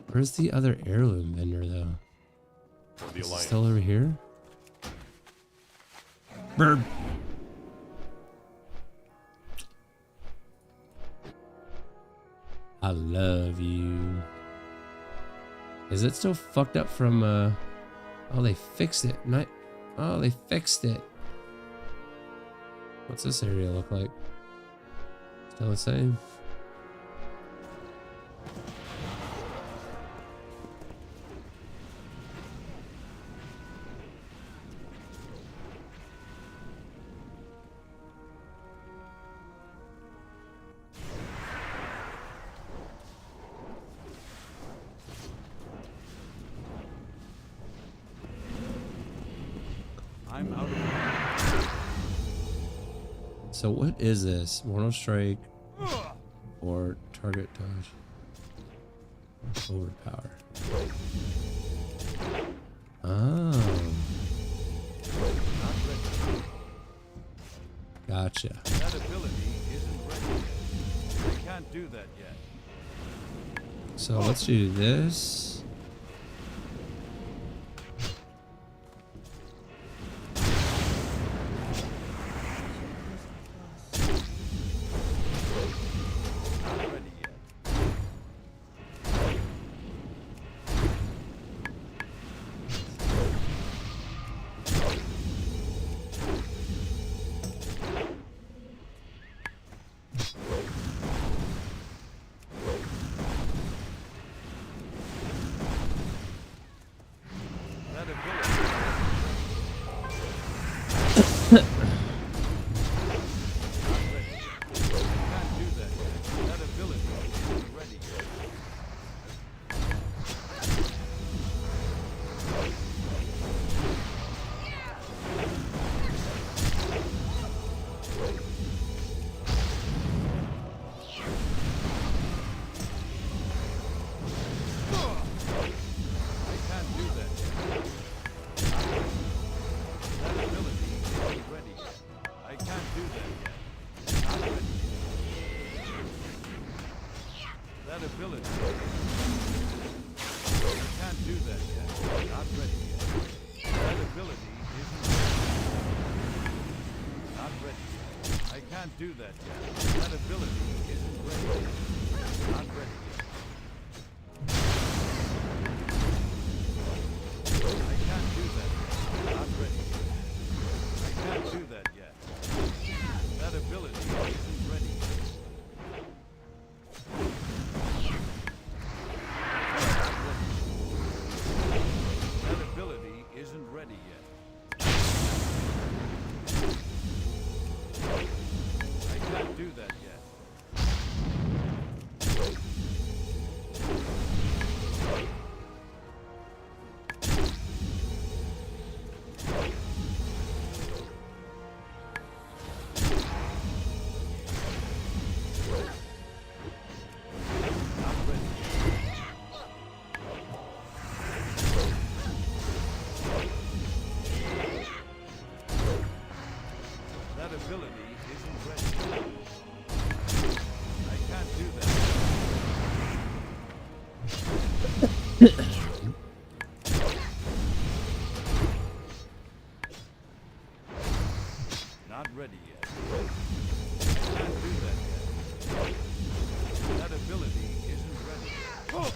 Where's the other heirloom vendor though? For the Is it alliance. still over here? Burb. I love you. Is it still fucked up from oh, they fixed it. Oh, they fixed it. What's this area look like? Still the same? So what is this? Mortal strike or target dodge? Overpower. Oh. Gotcha. That ability isn't ready yet. I can't do that yet. So let's do this. Not ready yet. That ability. Can't do that yet. That ability isn't ready yet. I can't do that yet. That ability isn't ready yet. I can't do that yet. Not ready yet. That ability. I can't do that yet. Not ready yet. That ability isn't not ready yet. I can't do that yet. That ability isn't ready yet. Not ready yet. I can't do that yet. Not ready yet. I can't do that yet. That ability isn't ready yet. That ability isn't ready yet. I can't do that yet. Not ready yet. That ability isn't ready. I can't do that. Not ready yet. I can't do that yet. That ability isn't ready. Oh!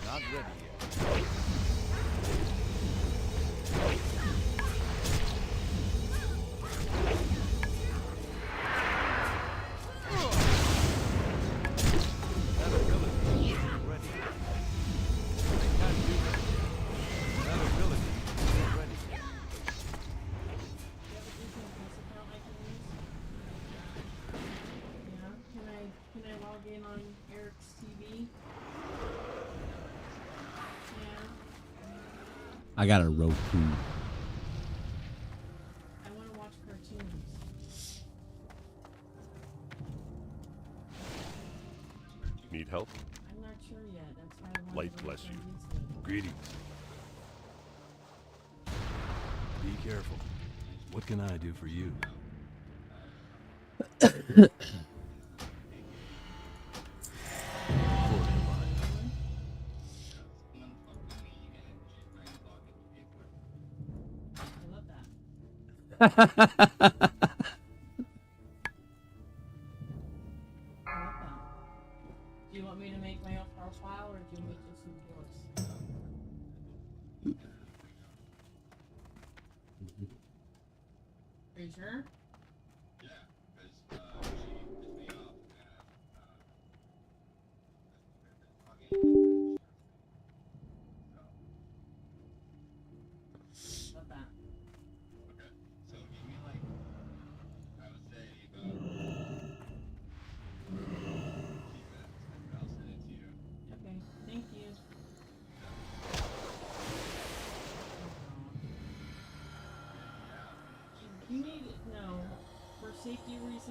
Not ready yet. That ability isn't ready yet. I can't do that yet. That ability isn't ready yet. Yeah. Can I log in on Eric's TV? Yeah. I got a Roku. I want to watch cartoons. Need help? I'm not sure yet. That's why I want Light to bless watch you. on YouTube. Greetings. Be careful. What can I do for you? I love that. I love that. Do you want me to make my own profile or do you want me to just use yours? Are you sure?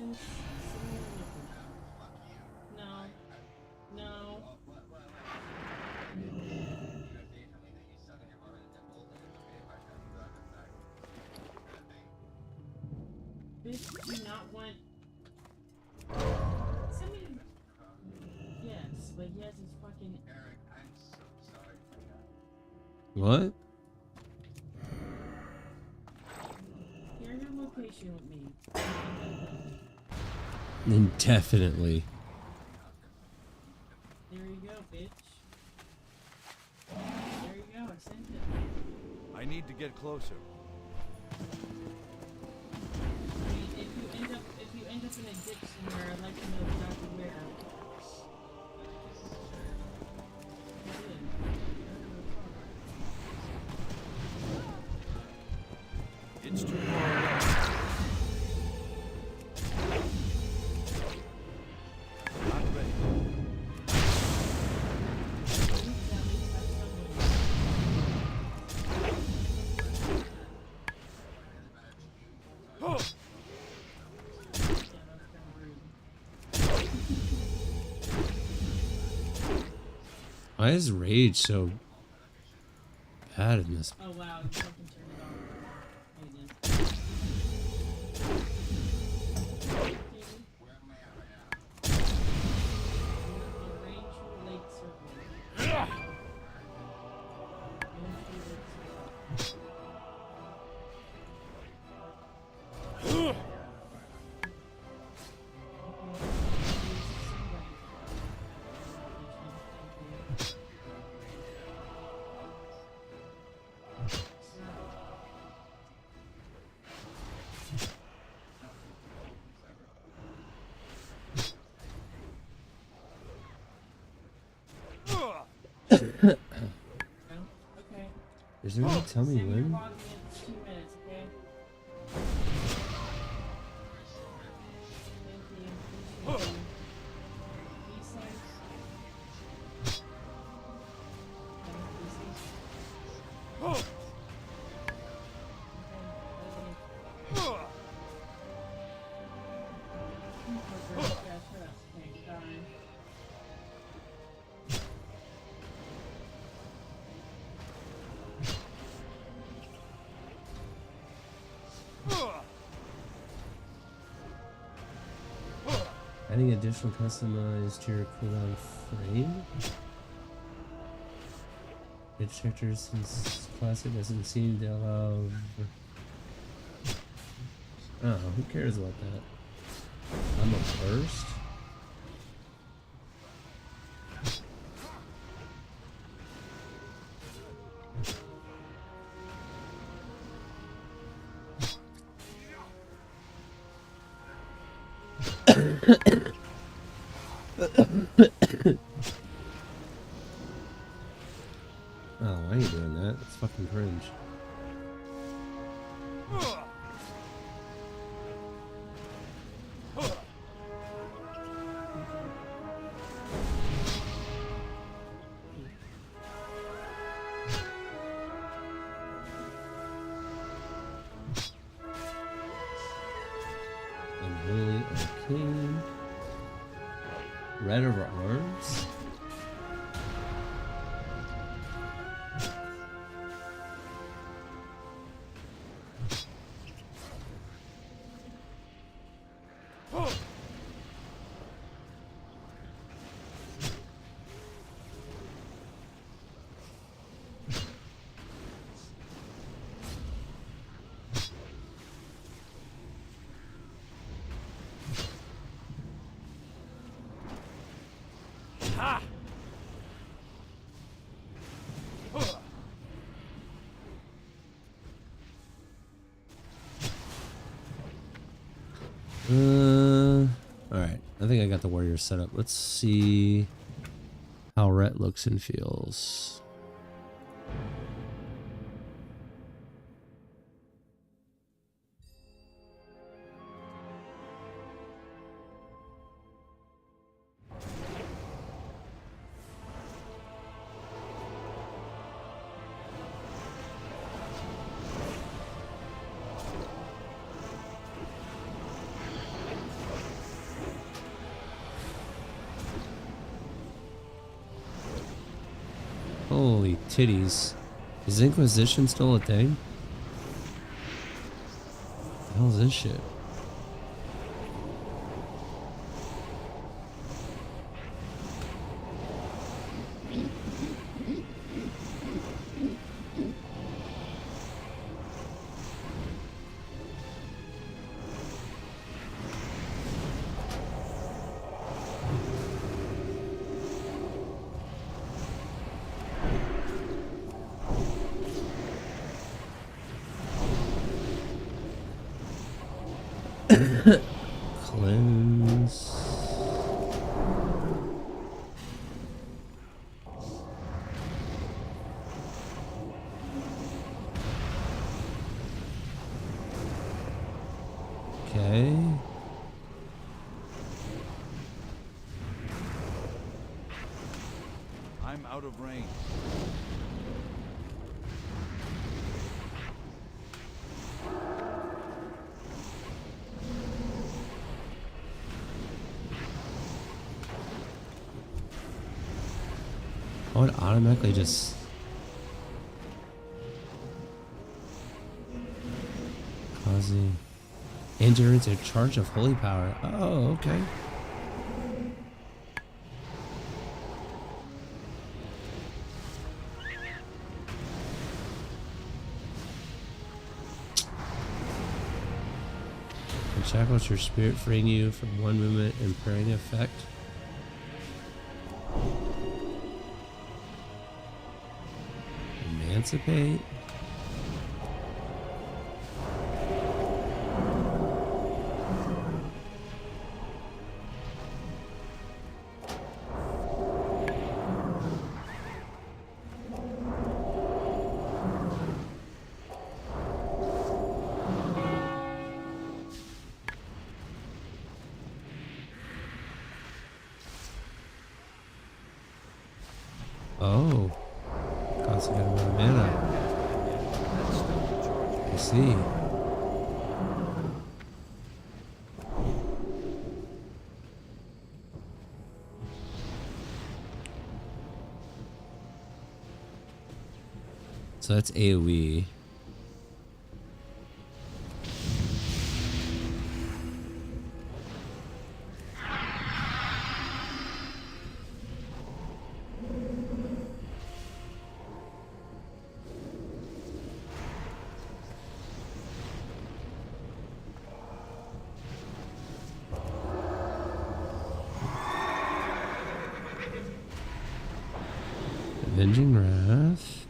No. No. Bitch, do not want. Somebody. Yes, but he has his fucking. What? Share your location with me. Indefinitely. There you go, bitch. There you go, I sent it. I need to get closer. I mean, if you end up in a ditch somewhere, I'd like to know exactly where. It's too far away. Not ready. Why is rage so bad in this? Oh wow, you fucking turned it off. There it is. There's Okay. no way to tell me Send me your when. login in 2 minutes, okay? Thank you. Appreciate you. Pieces. Pieces. Adding additional customized to your cooldown frame. Pitch checkers since classic doesn't seem to allow. Oh, who cares about that? I'm a burst. Oh, why are you doing that? It's fucking cringe. Unholy Arcane. Red over arms. Alright. I think I got the warriors set up. Let's see how Rhett looks and feels. Holy titties. Is Inquisition still a thing? What the hell is this shit? Cleanse. Okay. I'm out of range. I would automatically just causing endurance a charge of holy power. Oh, okay. Shackles your spirit, freeing you from one movement and parrying effect. Emancipate. Oh, costs a good amount of mana. I see. So that's AoE. Avenging Wrath.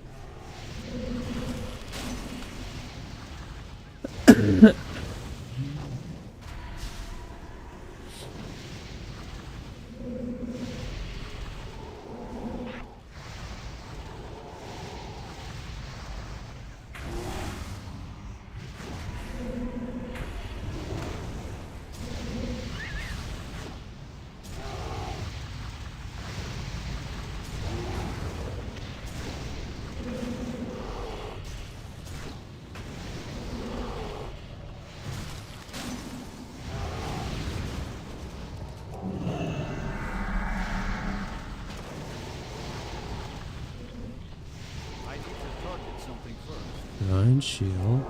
I need to target something first. 9 shield.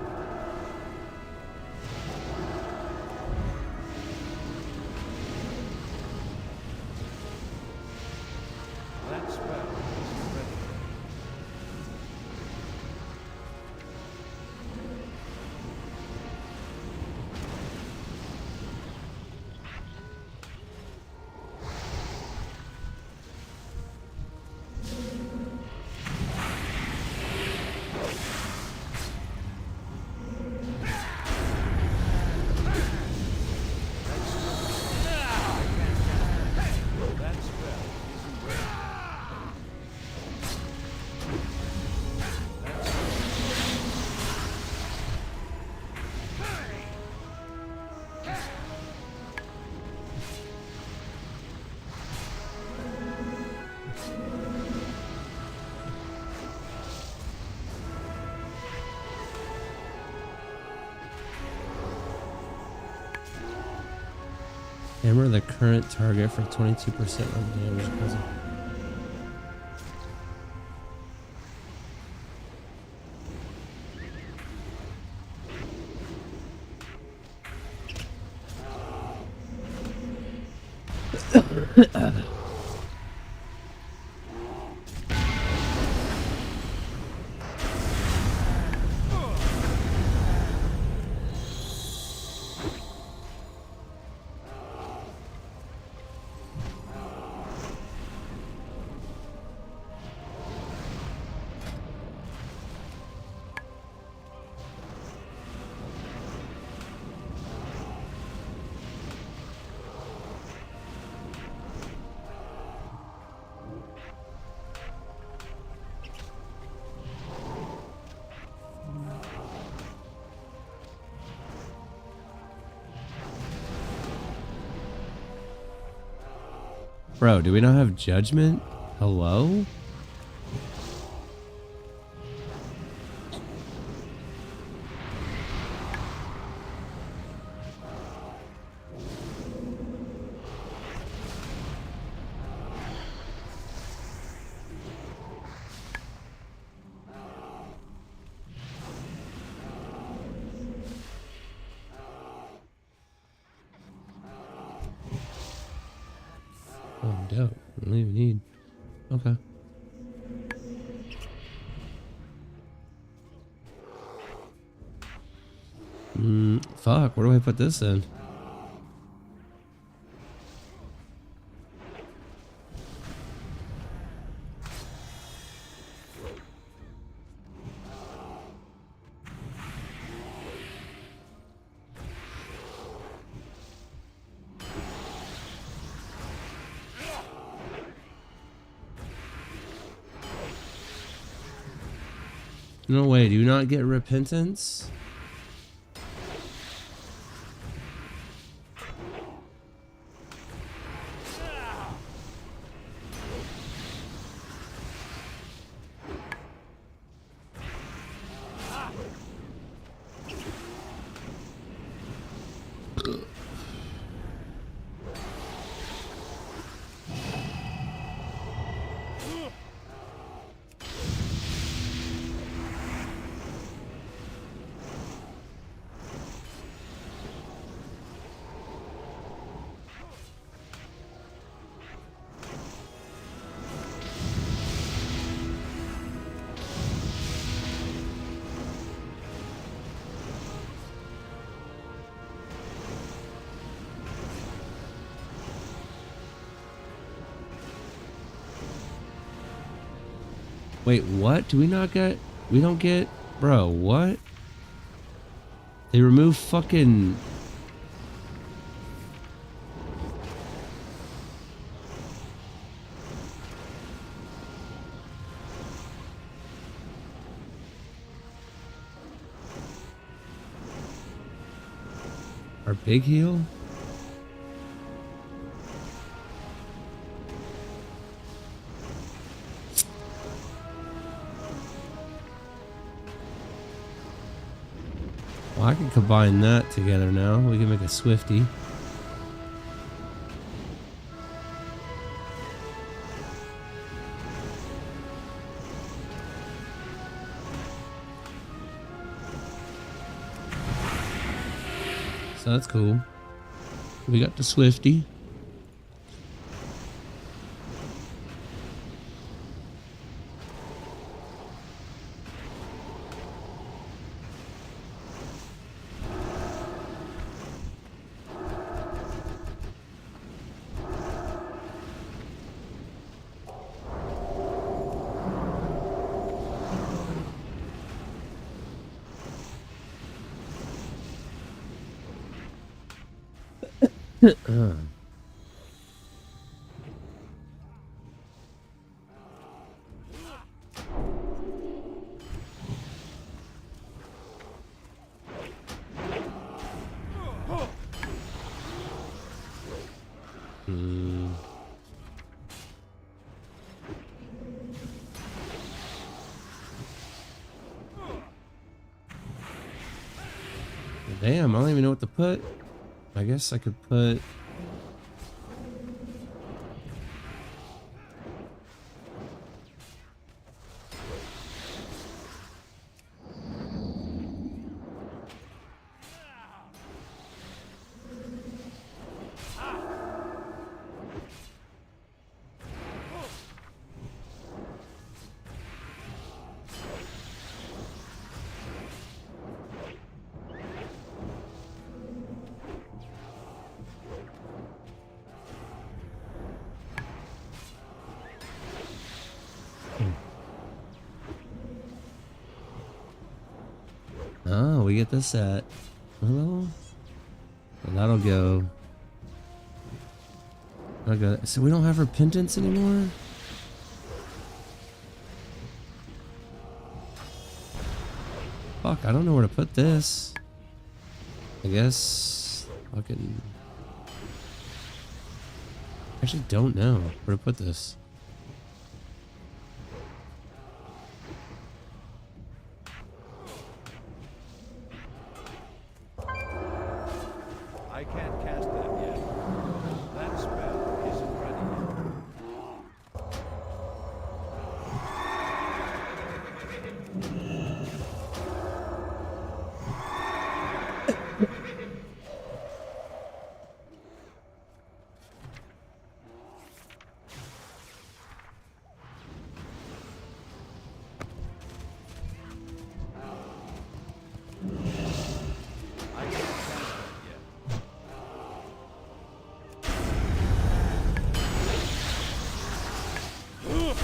That spell is ready. That spell isn't ready. Hammer the current target for 22% of damage present. Bro, do we not have judgment? Hello? Oh, dope. I don't even need. Okay. Fuck. Where do I put this in? No way. Do you not get repentance? Wait, what? Do we not get... We don't get... Bro, what? They remove fucking... Our big heal? Well, I can combine that together now. We can make a Swifty. So that's cool. We got the Swifty. Damn, I don't even know what to put. I guess I could put... Oh, we get this at... Well, that'll go... Okay, so we don't have repentance anymore? Fuck, I don't know where to put this. I guess... Fucking... I actually don't know where to put this. I can't cast that yet. That spell isn't ready yet. I can't cast that yet.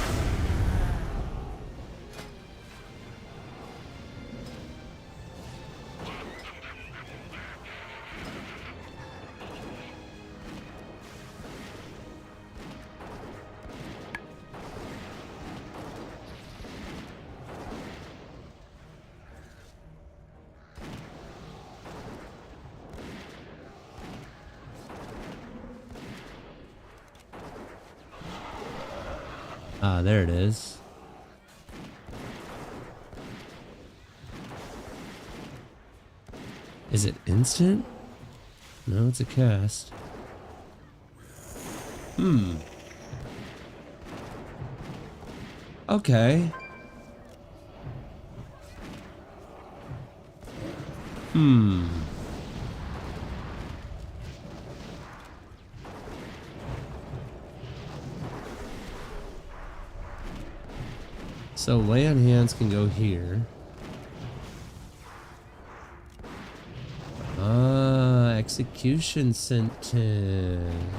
Ah, there it is. Is it instant? No, it's a cast. Okay. So lay on hands can go here. Ah, execution sentence.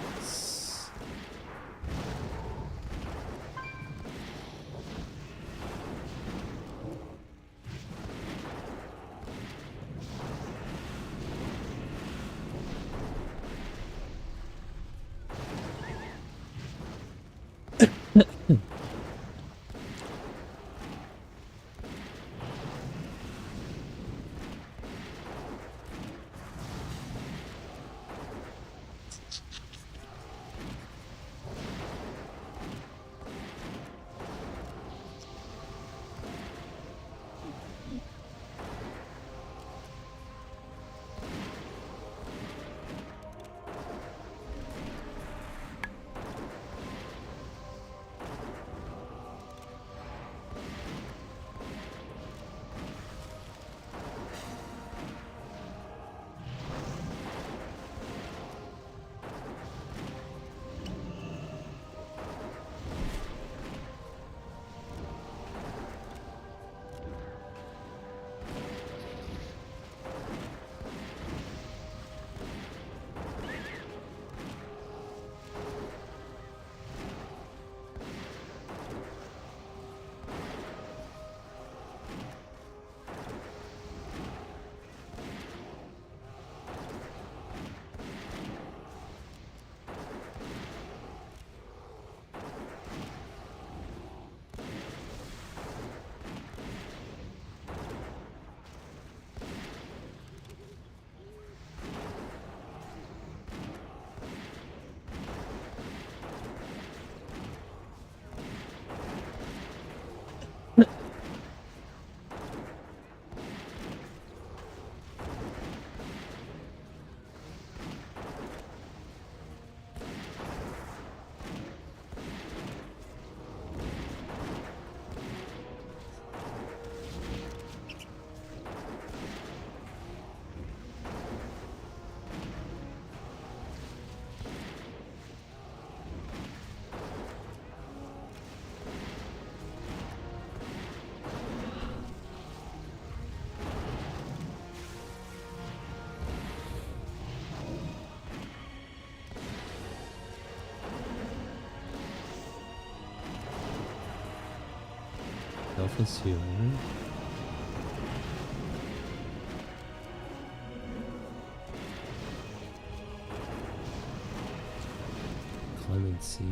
Selfless healer. Let's see.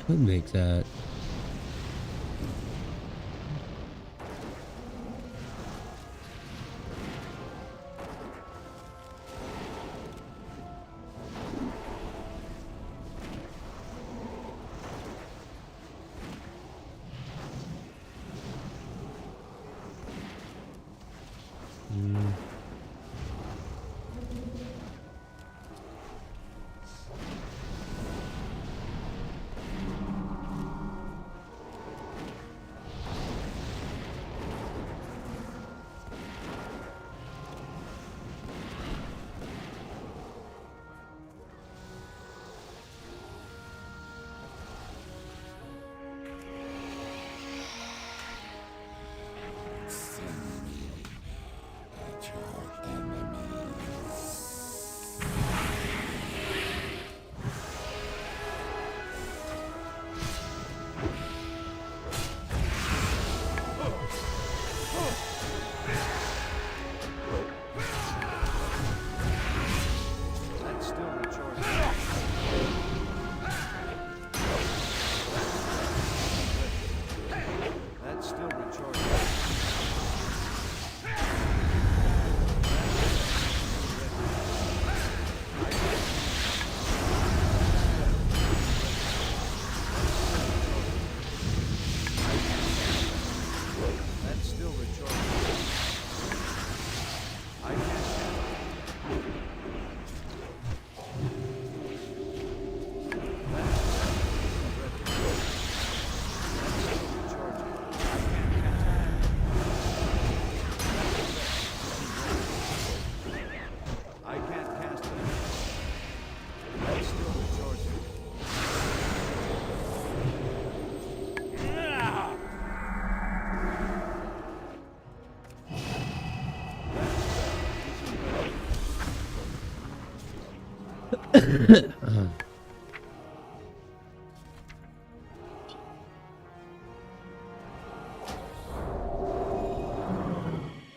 Could make that. That's still recharging. That's still recharging. That's still recharging. I can't. I can't cast it. That's still recharging.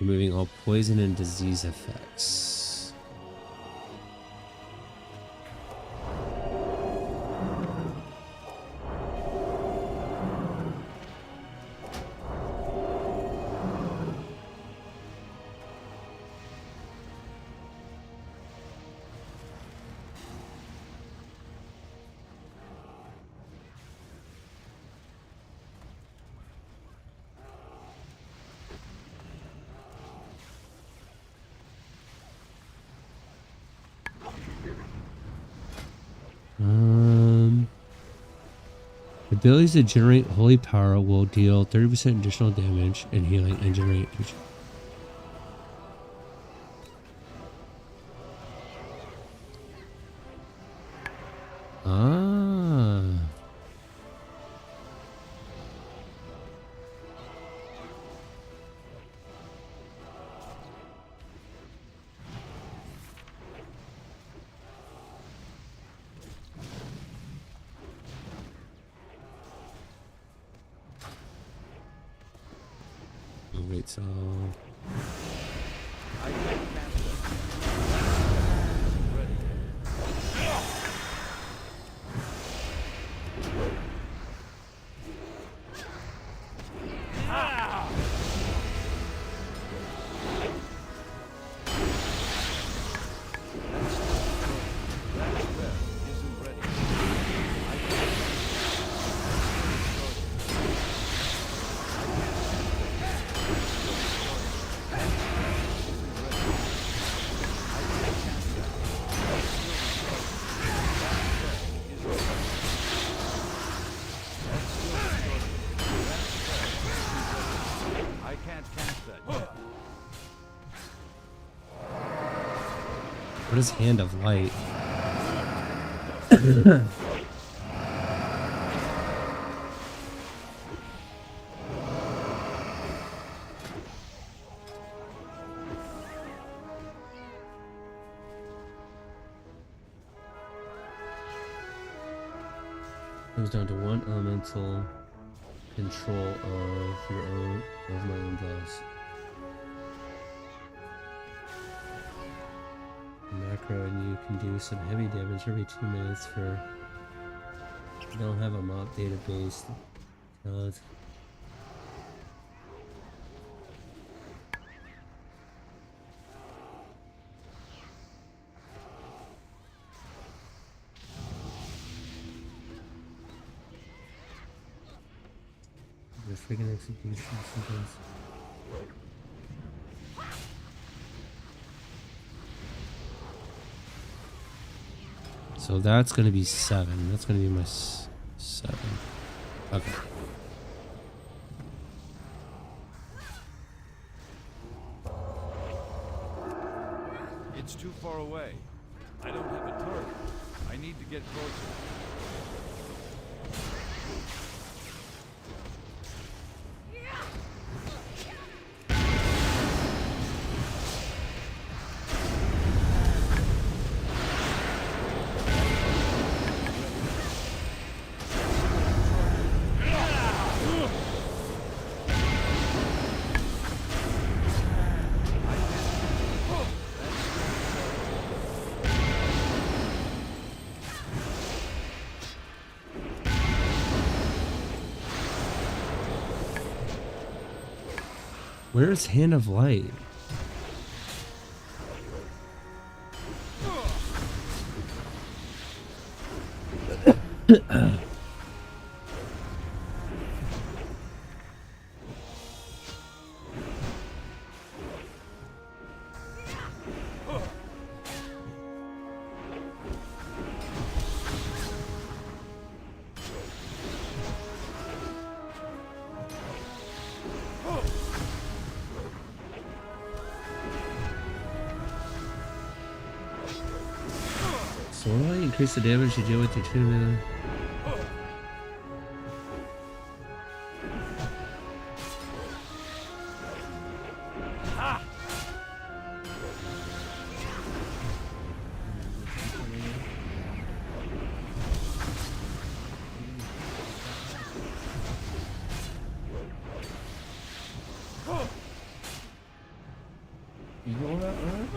Removing all poison and disease effects. Abilities to generate holy power will deal 30% additional damage and healing and generate. Ah. Wait, so I can't cast that. Ready. That spell isn't ready. I can't. I can't cast that yet. what is Hand of Light? Comes down to one elemental control of your own of my own draws. Macro, and you can do some heavy damage every 2 minutes for. I don't have a MoP database. The freaking execution sometimes. So that's gonna be 7. That's gonna be my 7. Okay. It's too far away. I don't have a target. I need to get closer. Where's Hand of Light? So what do I increase the damage you do with your tuna? You know that, right?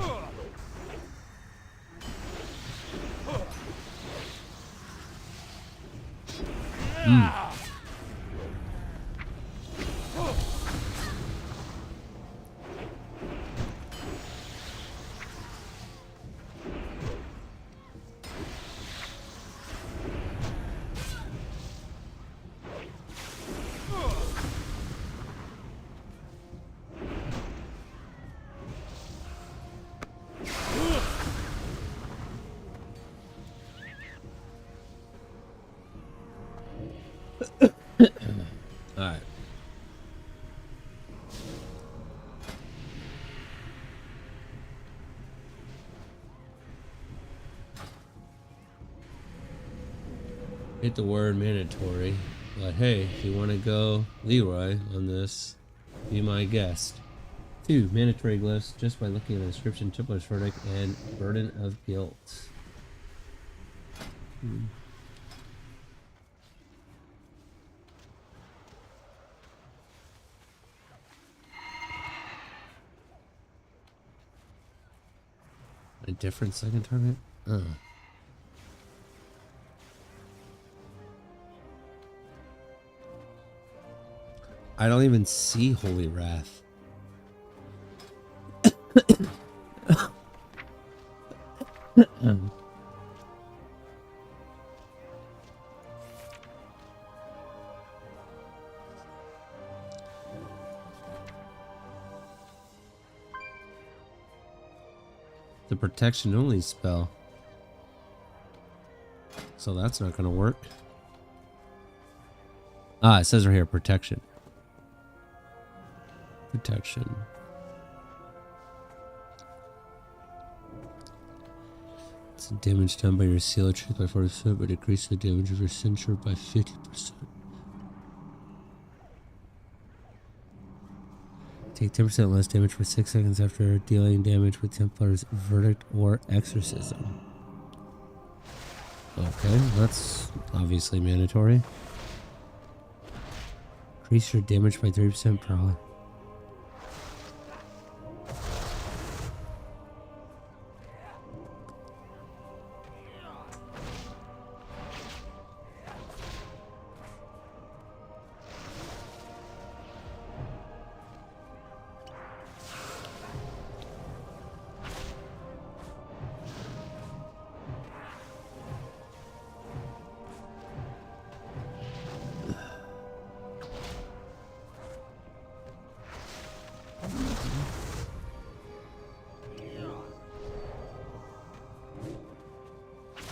Alright. Hit the word mandatory, but hey, if you want to go Leroy on this, be my guest. 2 mandatory glyphs just by looking at the description, Tippler's Verdict, and Burden of Guilt. A different second target? Oh. I don't even see Holy Wrath. The protection only spell. So that's not gonna work. Ah, it says right here, protection. Protection. It's damage done by your seal truth by 40%, but decrease the damage of your censure by 50%. Take 10% less damage for 6 seconds after dealing damage with Templar's Verdict or Exorcism. Okay, that's obviously mandatory. Increase your damage by 3% per hour.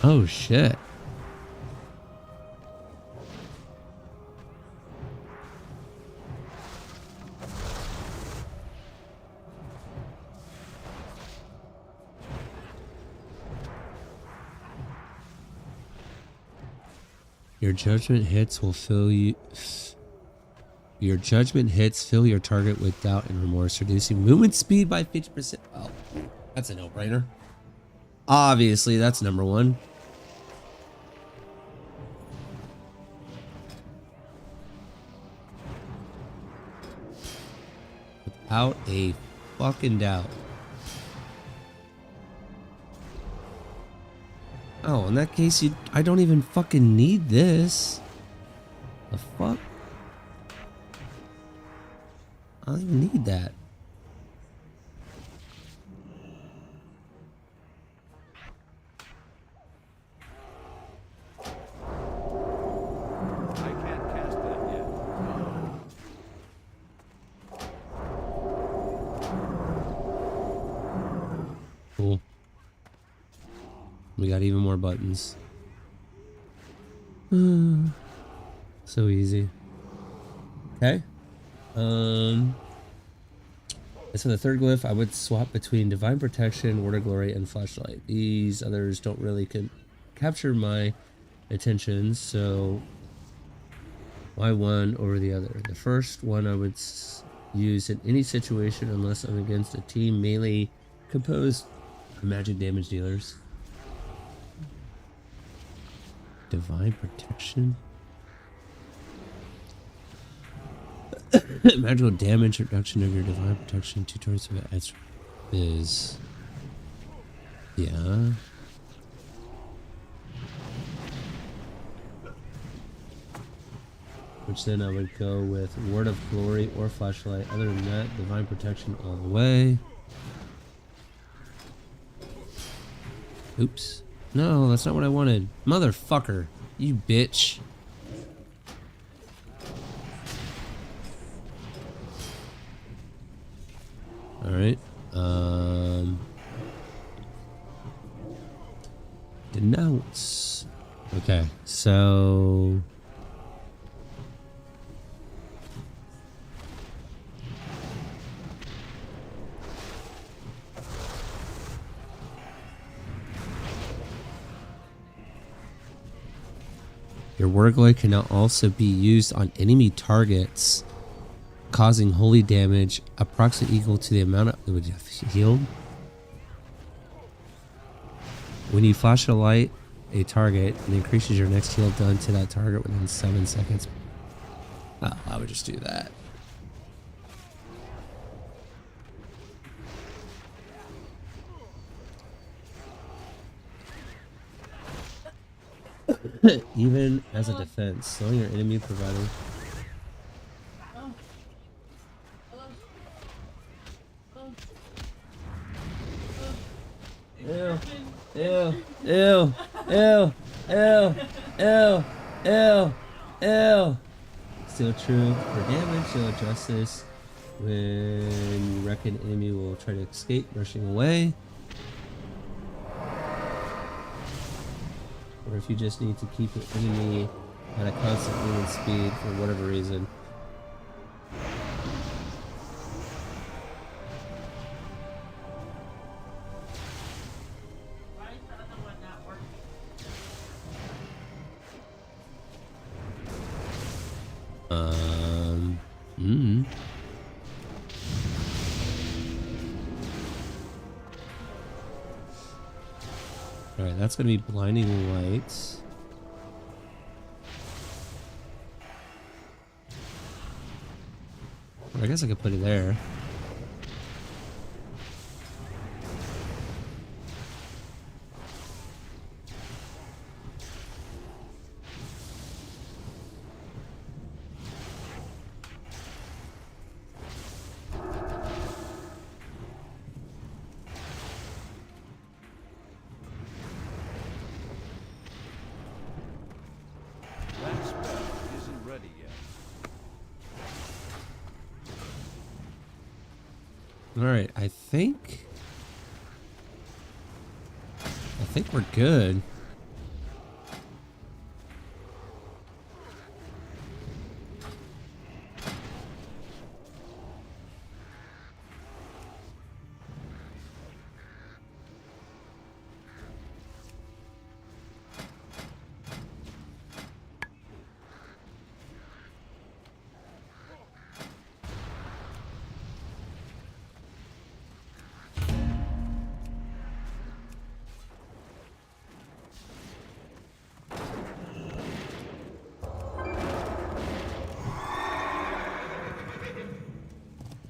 Oh shit. Your judgment hits will fill you. Your judgment hits fill your target with doubt and remorse, reducing movement speed by 50%. Well, that's a no-brainer. Obviously, that's number one. Without a fucking doubt. Oh, in that case, I don't even fucking need this. The fuck? I don't even need that. I can't cast that yet. Cool. We got even more buttons. So easy. Okay. And so the third glyph, I would swap between Divine Protection, Word of Glory, and Flashlight. These others don't really capture my attention, so why one over the other? The first one I would use in any situation unless I'm against a team melee composed of magic damage dealers. Divine Protection? Magical damage reduction of your Divine Protection 2 turns of it is... Yeah. Which then I would go with Word of Glory or Flashlight. Other than that, Divine Protection all the way. Oops. No, that's not what I wanted. Motherfucker. You bitch. Alright. Denounce. Okay, so... Your Word Glory can now also be used on enemy targets, causing holy damage approximately equal to the amount of healed. When you flash a light a target, it increases your next heal done to that target within 7 seconds. Oh, I would just do that. Even as a defense, slowing your enemy providing. Ew, ew, ew, ew, ew, ew, ew, ew. Still true. For damage, you'll adjust this when you reckon enemy will try to escape, rushing away. Or if you just need to keep your enemy at a constant movement speed for whatever reason. Alright, that's gonna be blinding lights. I guess I could put it there. That spell isn't ready yet. Alright, I think we're good.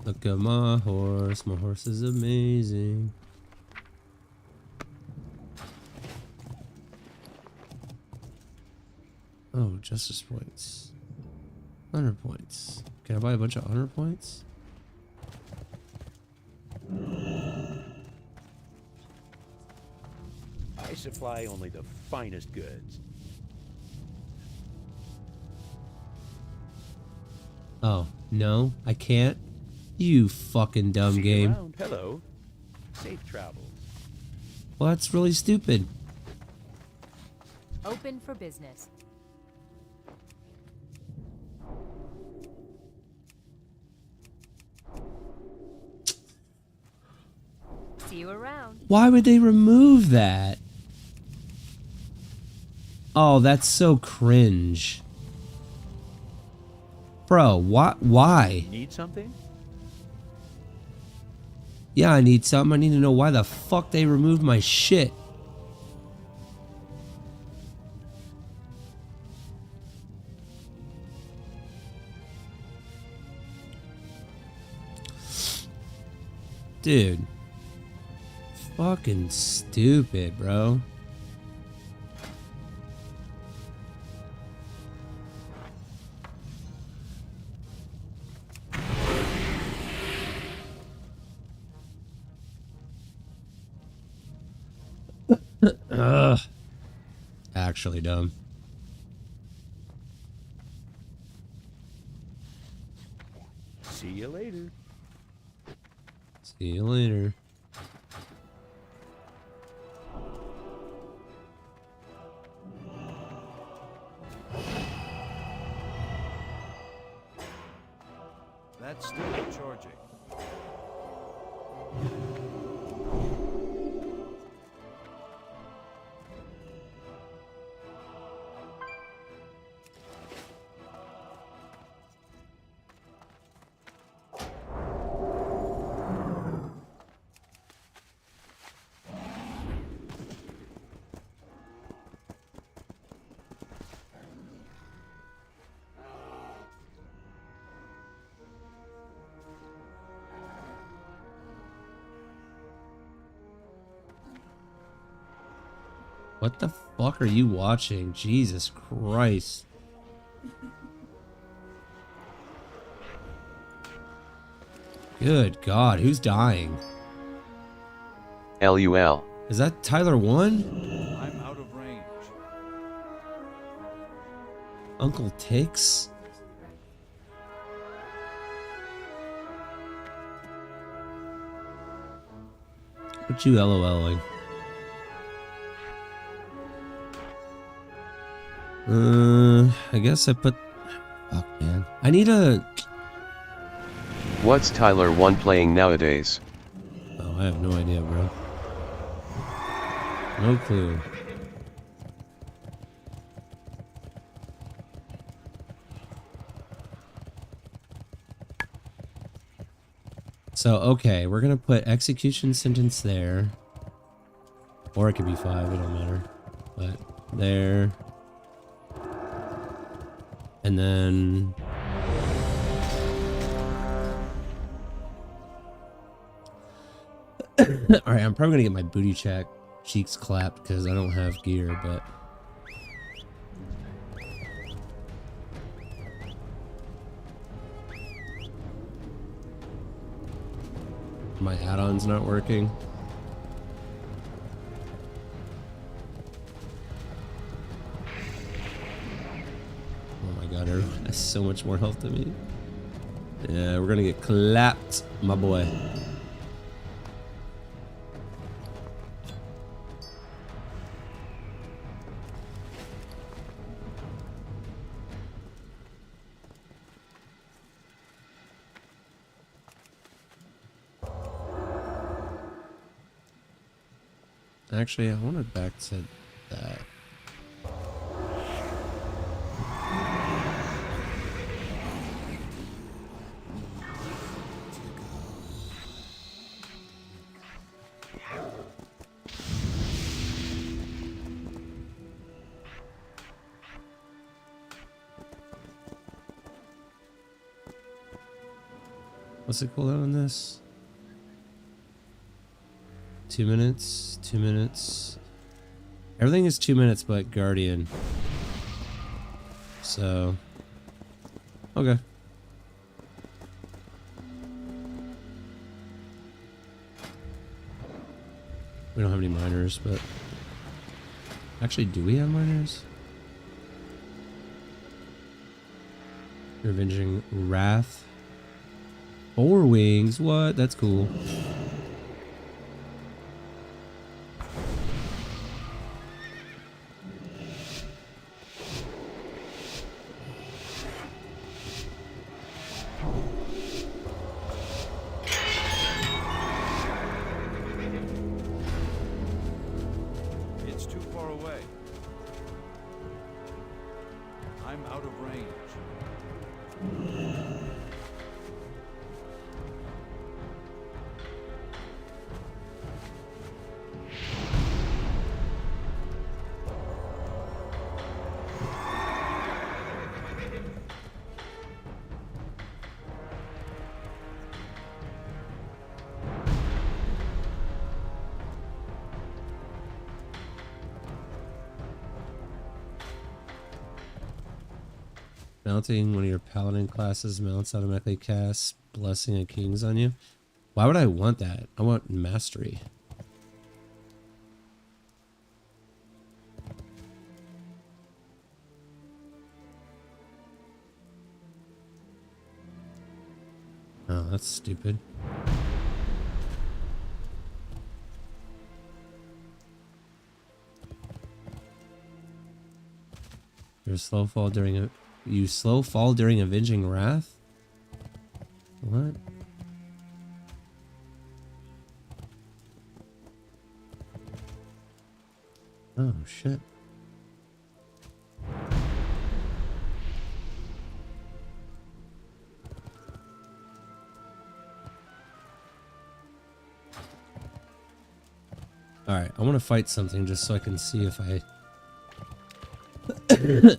Look at my horse. My horse is amazing. Oh, justice points. Honor points. Can I buy a bunch of honor points? I supply only the finest goods. Oh, no, I can't. You fucking dumb See you game. around. Hello. Safe travels. Well, that's really stupid. Open for business. See you around. Why would they remove that? Oh, that's so cringe. Bro, why? Need something? Yeah, I need something. I need to know why the fuck they removed my shit. Dude. Fucking stupid, bro. Ugh. Actually dumb. See you later. See you later. That's still charging. What the fuck are you watching? Jesus Christ. Good God, who's dying? LUL. Is that Tyler 1? I'm out of range. Uncle Tix? What you LOLing? I guess I put... Fuck, man. I need a... What's Tyler 1 playing nowadays? Oh, I have no idea, bro. No clue. So, okay, we're gonna put execution sentence there. Or it could be 5, it don't matter. But, there. And then... Alright, I'm probably gonna get my booty cheeks clapped because I don't have gear, but... My add-on's not working. Oh my god, everyone has so much more health than me. Yeah, we're gonna get clapped, my boy. Actually, I want it back to that. What's it called on this? 2 minutes, 2 minutes. Everything is 2 minutes but Guardian. So, okay. We don't have any miners, but actually, do we have miners? Revenging Wrath. 4 wings, what? That's cool. It's too far away. I'm out of range. Mounting one of your paladin classes mounts automatically casts Blessing of Kings on you. Why would I want that? I want mastery. Oh, that's stupid. Your slow fall during a... You slow fall during Avenging Wrath? What? Oh, shit. Alright, I want to fight something just so I can see if I...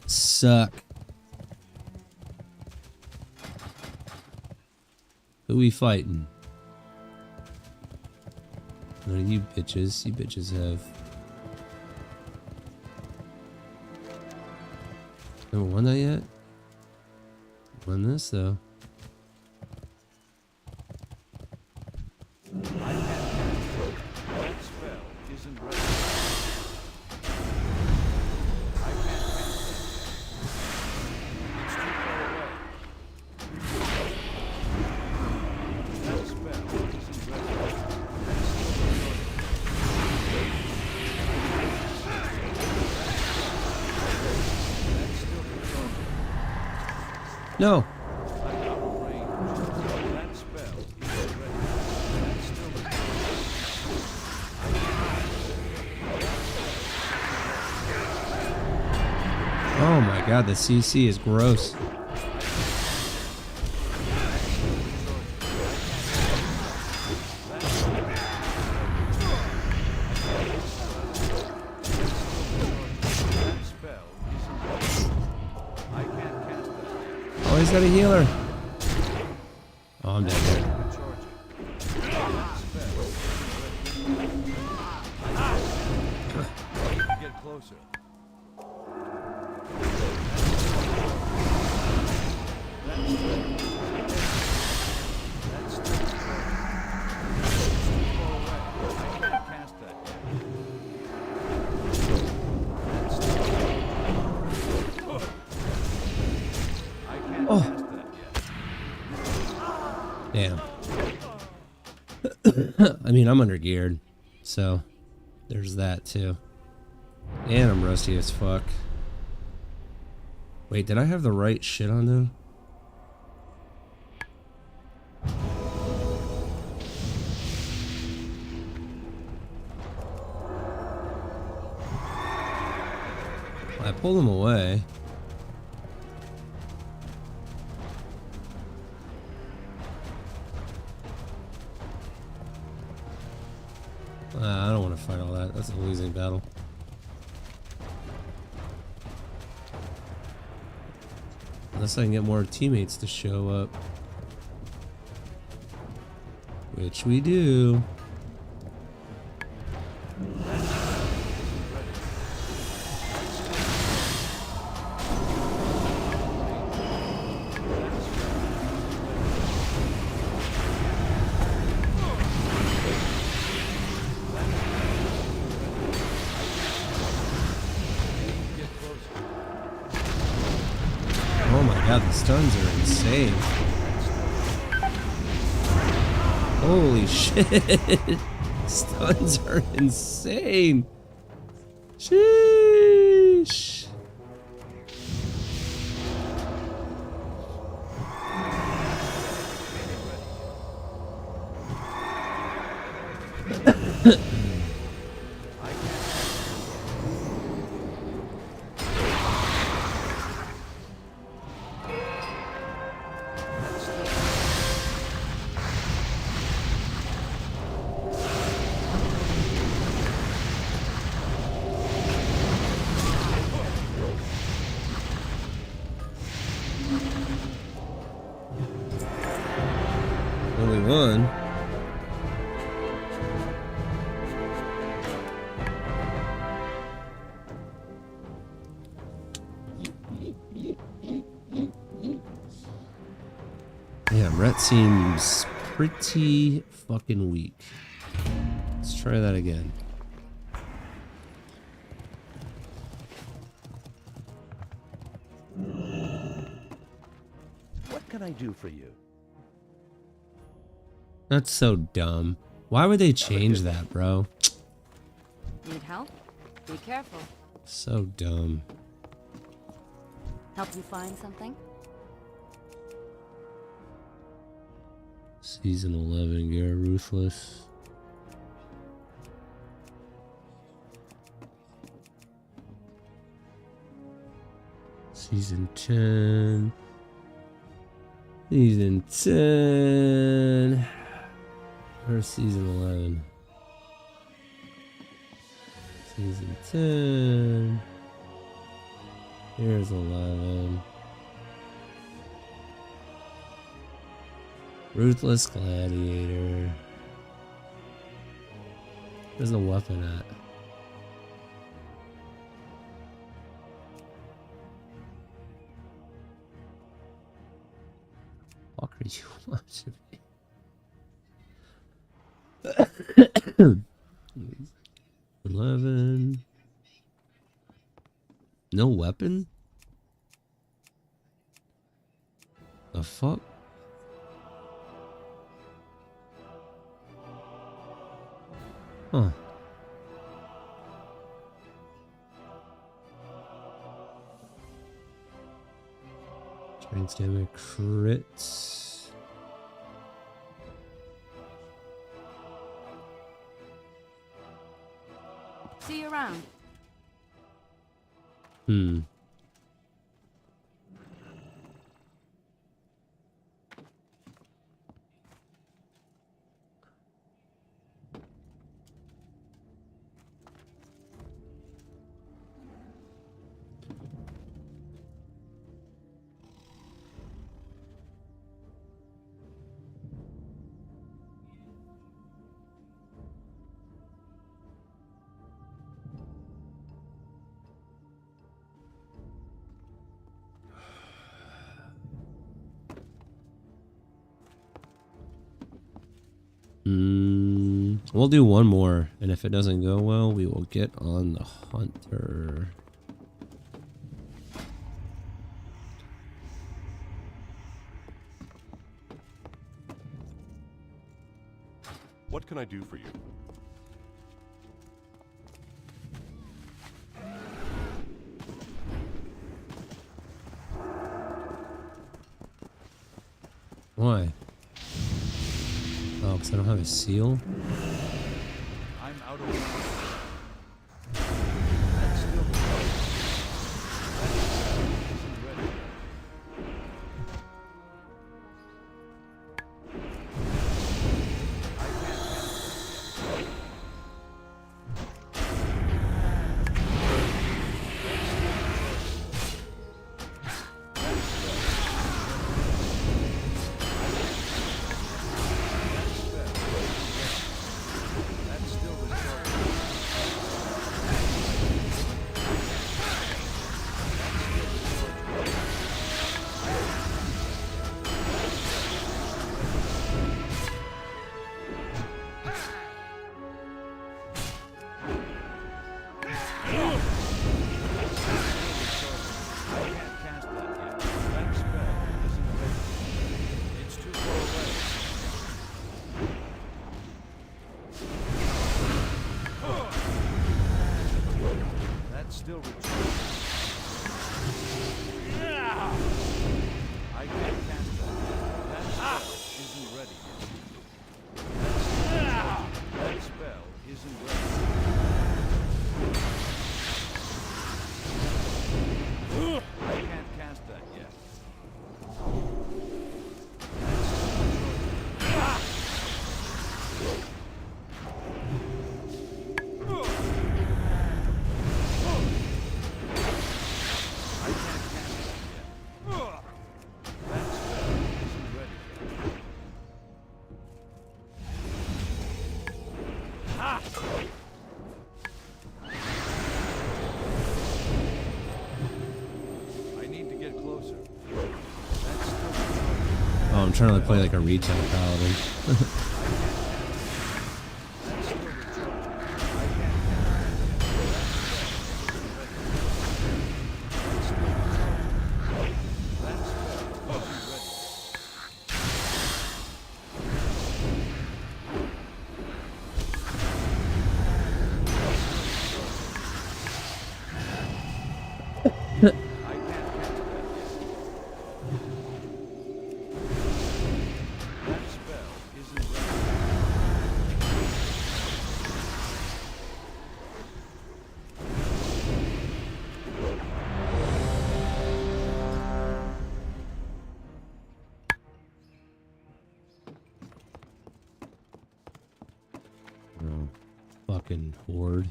suck. Who we fighting? None of you bitches. You bitches have Haven't won that yet? Won this though. I can't cast it. That spell isn't ready. I can't cast that. It's too far away. That spell isn't ready. That's still recording. That's still recording. No. I'm out of range. That spell isn't ready. That's still recording. Oh my god, the CC is gross. That spell isn't ready. I can't cast that. Oh, he's got a healer. Oh, I'm dead there. Charging. That spell isn't ready. Get closer. That's still it's too far away. I can't cast that yet. That's still I can't cast that yet. Damn. I mean, I'm under geared, so there's that too. And I'm rusty as fuck. Wait, did I have the right shit on though? I pulled him away. I don't want to fight all that. That's a losing battle. Unless I can get more teammates to show up. Which we do. Oh my god, the stuns are insane. Holy shit. Stuns are insane. Sheesh. Only one. Yeah, Rhett seems pretty fucking weak. Let's try that again. What can I do for you? That's so dumb. Why would they change that, bro? Need help? Be careful. So dumb. Help you find something? Season 11, you're ruthless. Season 10. Season 10. Where's season 11? Season 10. Here's 11. Ruthless Gladiator. Where's the weapon at? much. 11. No weapon? The fuck? Huh. Strength damage crits. See you around. Hmm. We'll do one more, and if it doesn't go well, we will get on the hunter. What can I do for you? Why? Oh, because I don't have a seal? I'm out of That's still the code. That isn't ready. I can't handle it. That's still the code. I can't cast that yet. That spell isn't ready. It's too far away. That's still retreating. I can't cast that. That spell isn't ready yet. That spell isn't ready. I can't cast that yet. I can't cast that yet. That spell isn't ready yet. I need to get closer. That's still Oh, I'm trying to play like a retail paladin. That's still recharging. I can't cast that yet. That spell isn't ready yet. I can't cast that yet. That spell isn't ready. Oh, fucking horde.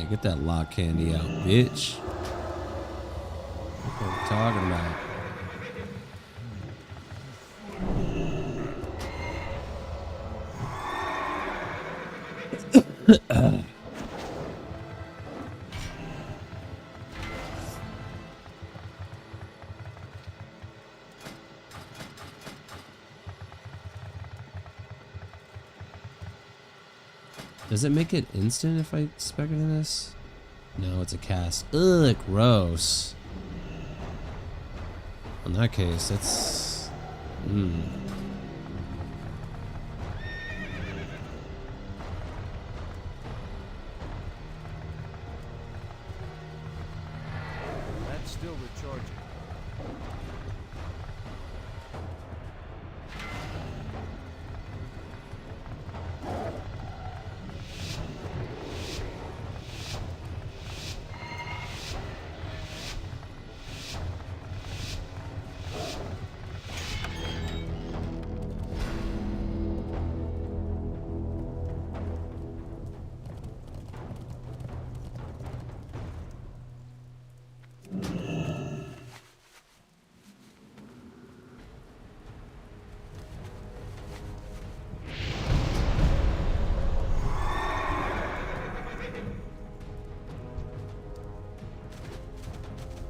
Hey, get that lock candy out, bitch. What I'm talking about. Does it make it instant if I spec it in this? No, it's a cast. Ugh, gross. In that case, it's... That's still recharging.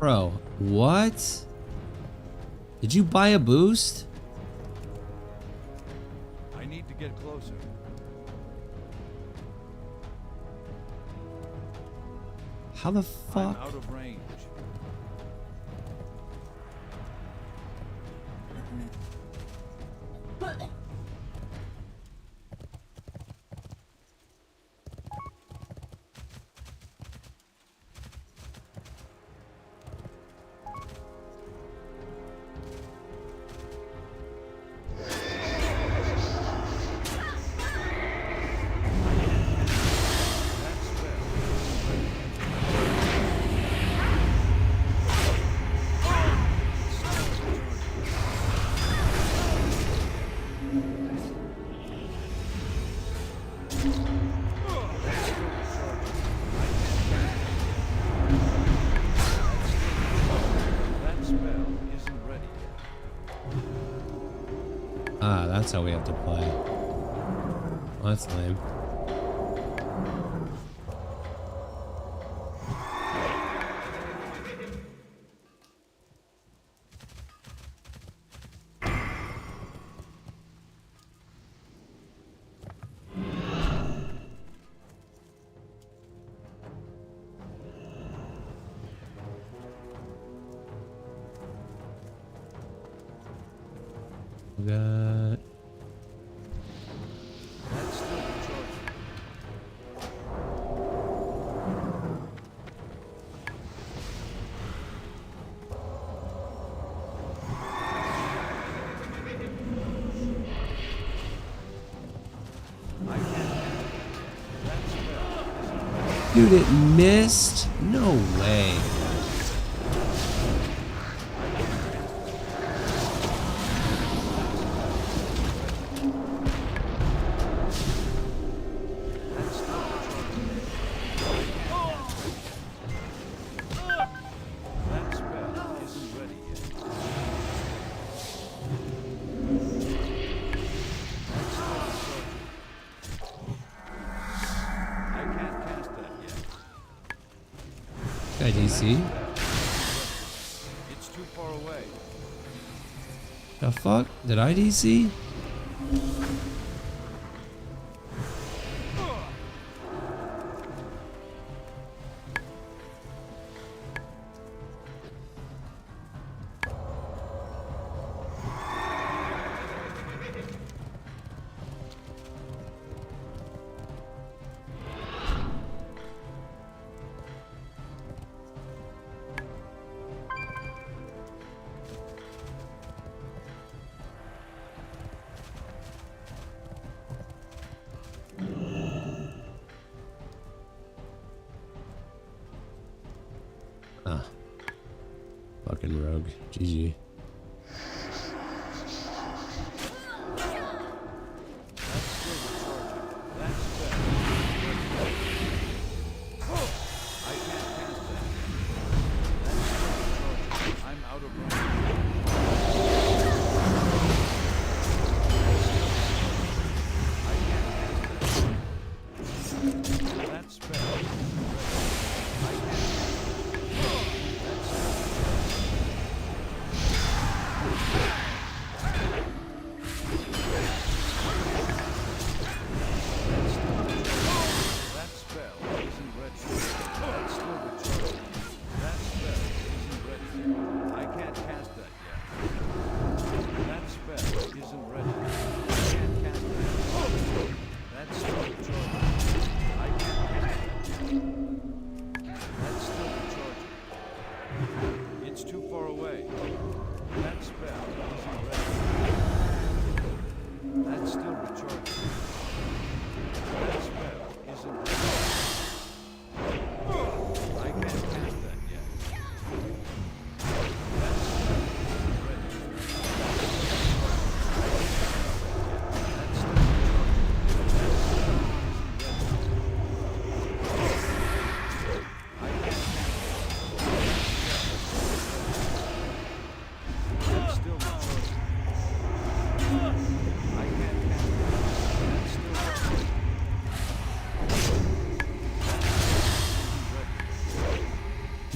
Bro, what? Did you buy a boost? I need to get closer. How the I'm fuck? out of range. Ah, that's how we have to play it. Well, that's lame. We got... That's still recharging. Dude, it missed? No way. Guy DC? It's too far away. The fuck? Did I DC? Ah. Fucking rogue. GG.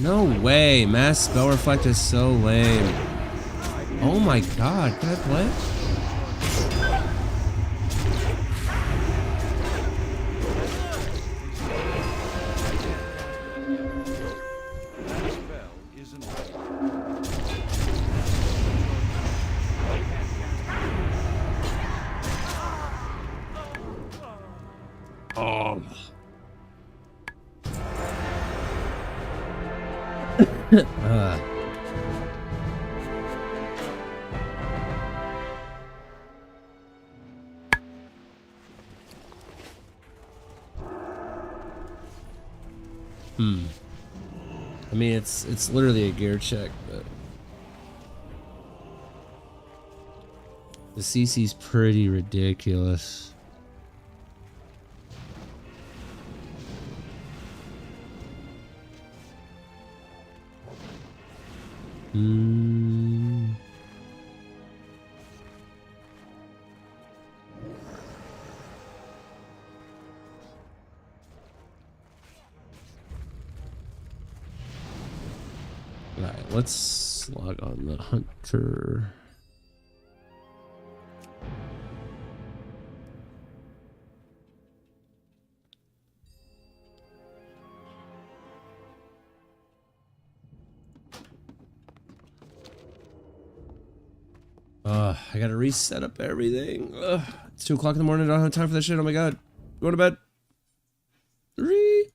No way. Mass spell reflect is so lame. Oh my god. Can I play? That spell isn't ready. Oh. I mean, it's literally a gear check, but the CC's pretty ridiculous. Alright, let's log on the hunter. I gotta reset up everything. It's 2 o'clock in the morning. I don't have time for that shit. Oh my god. Go to bed. 3.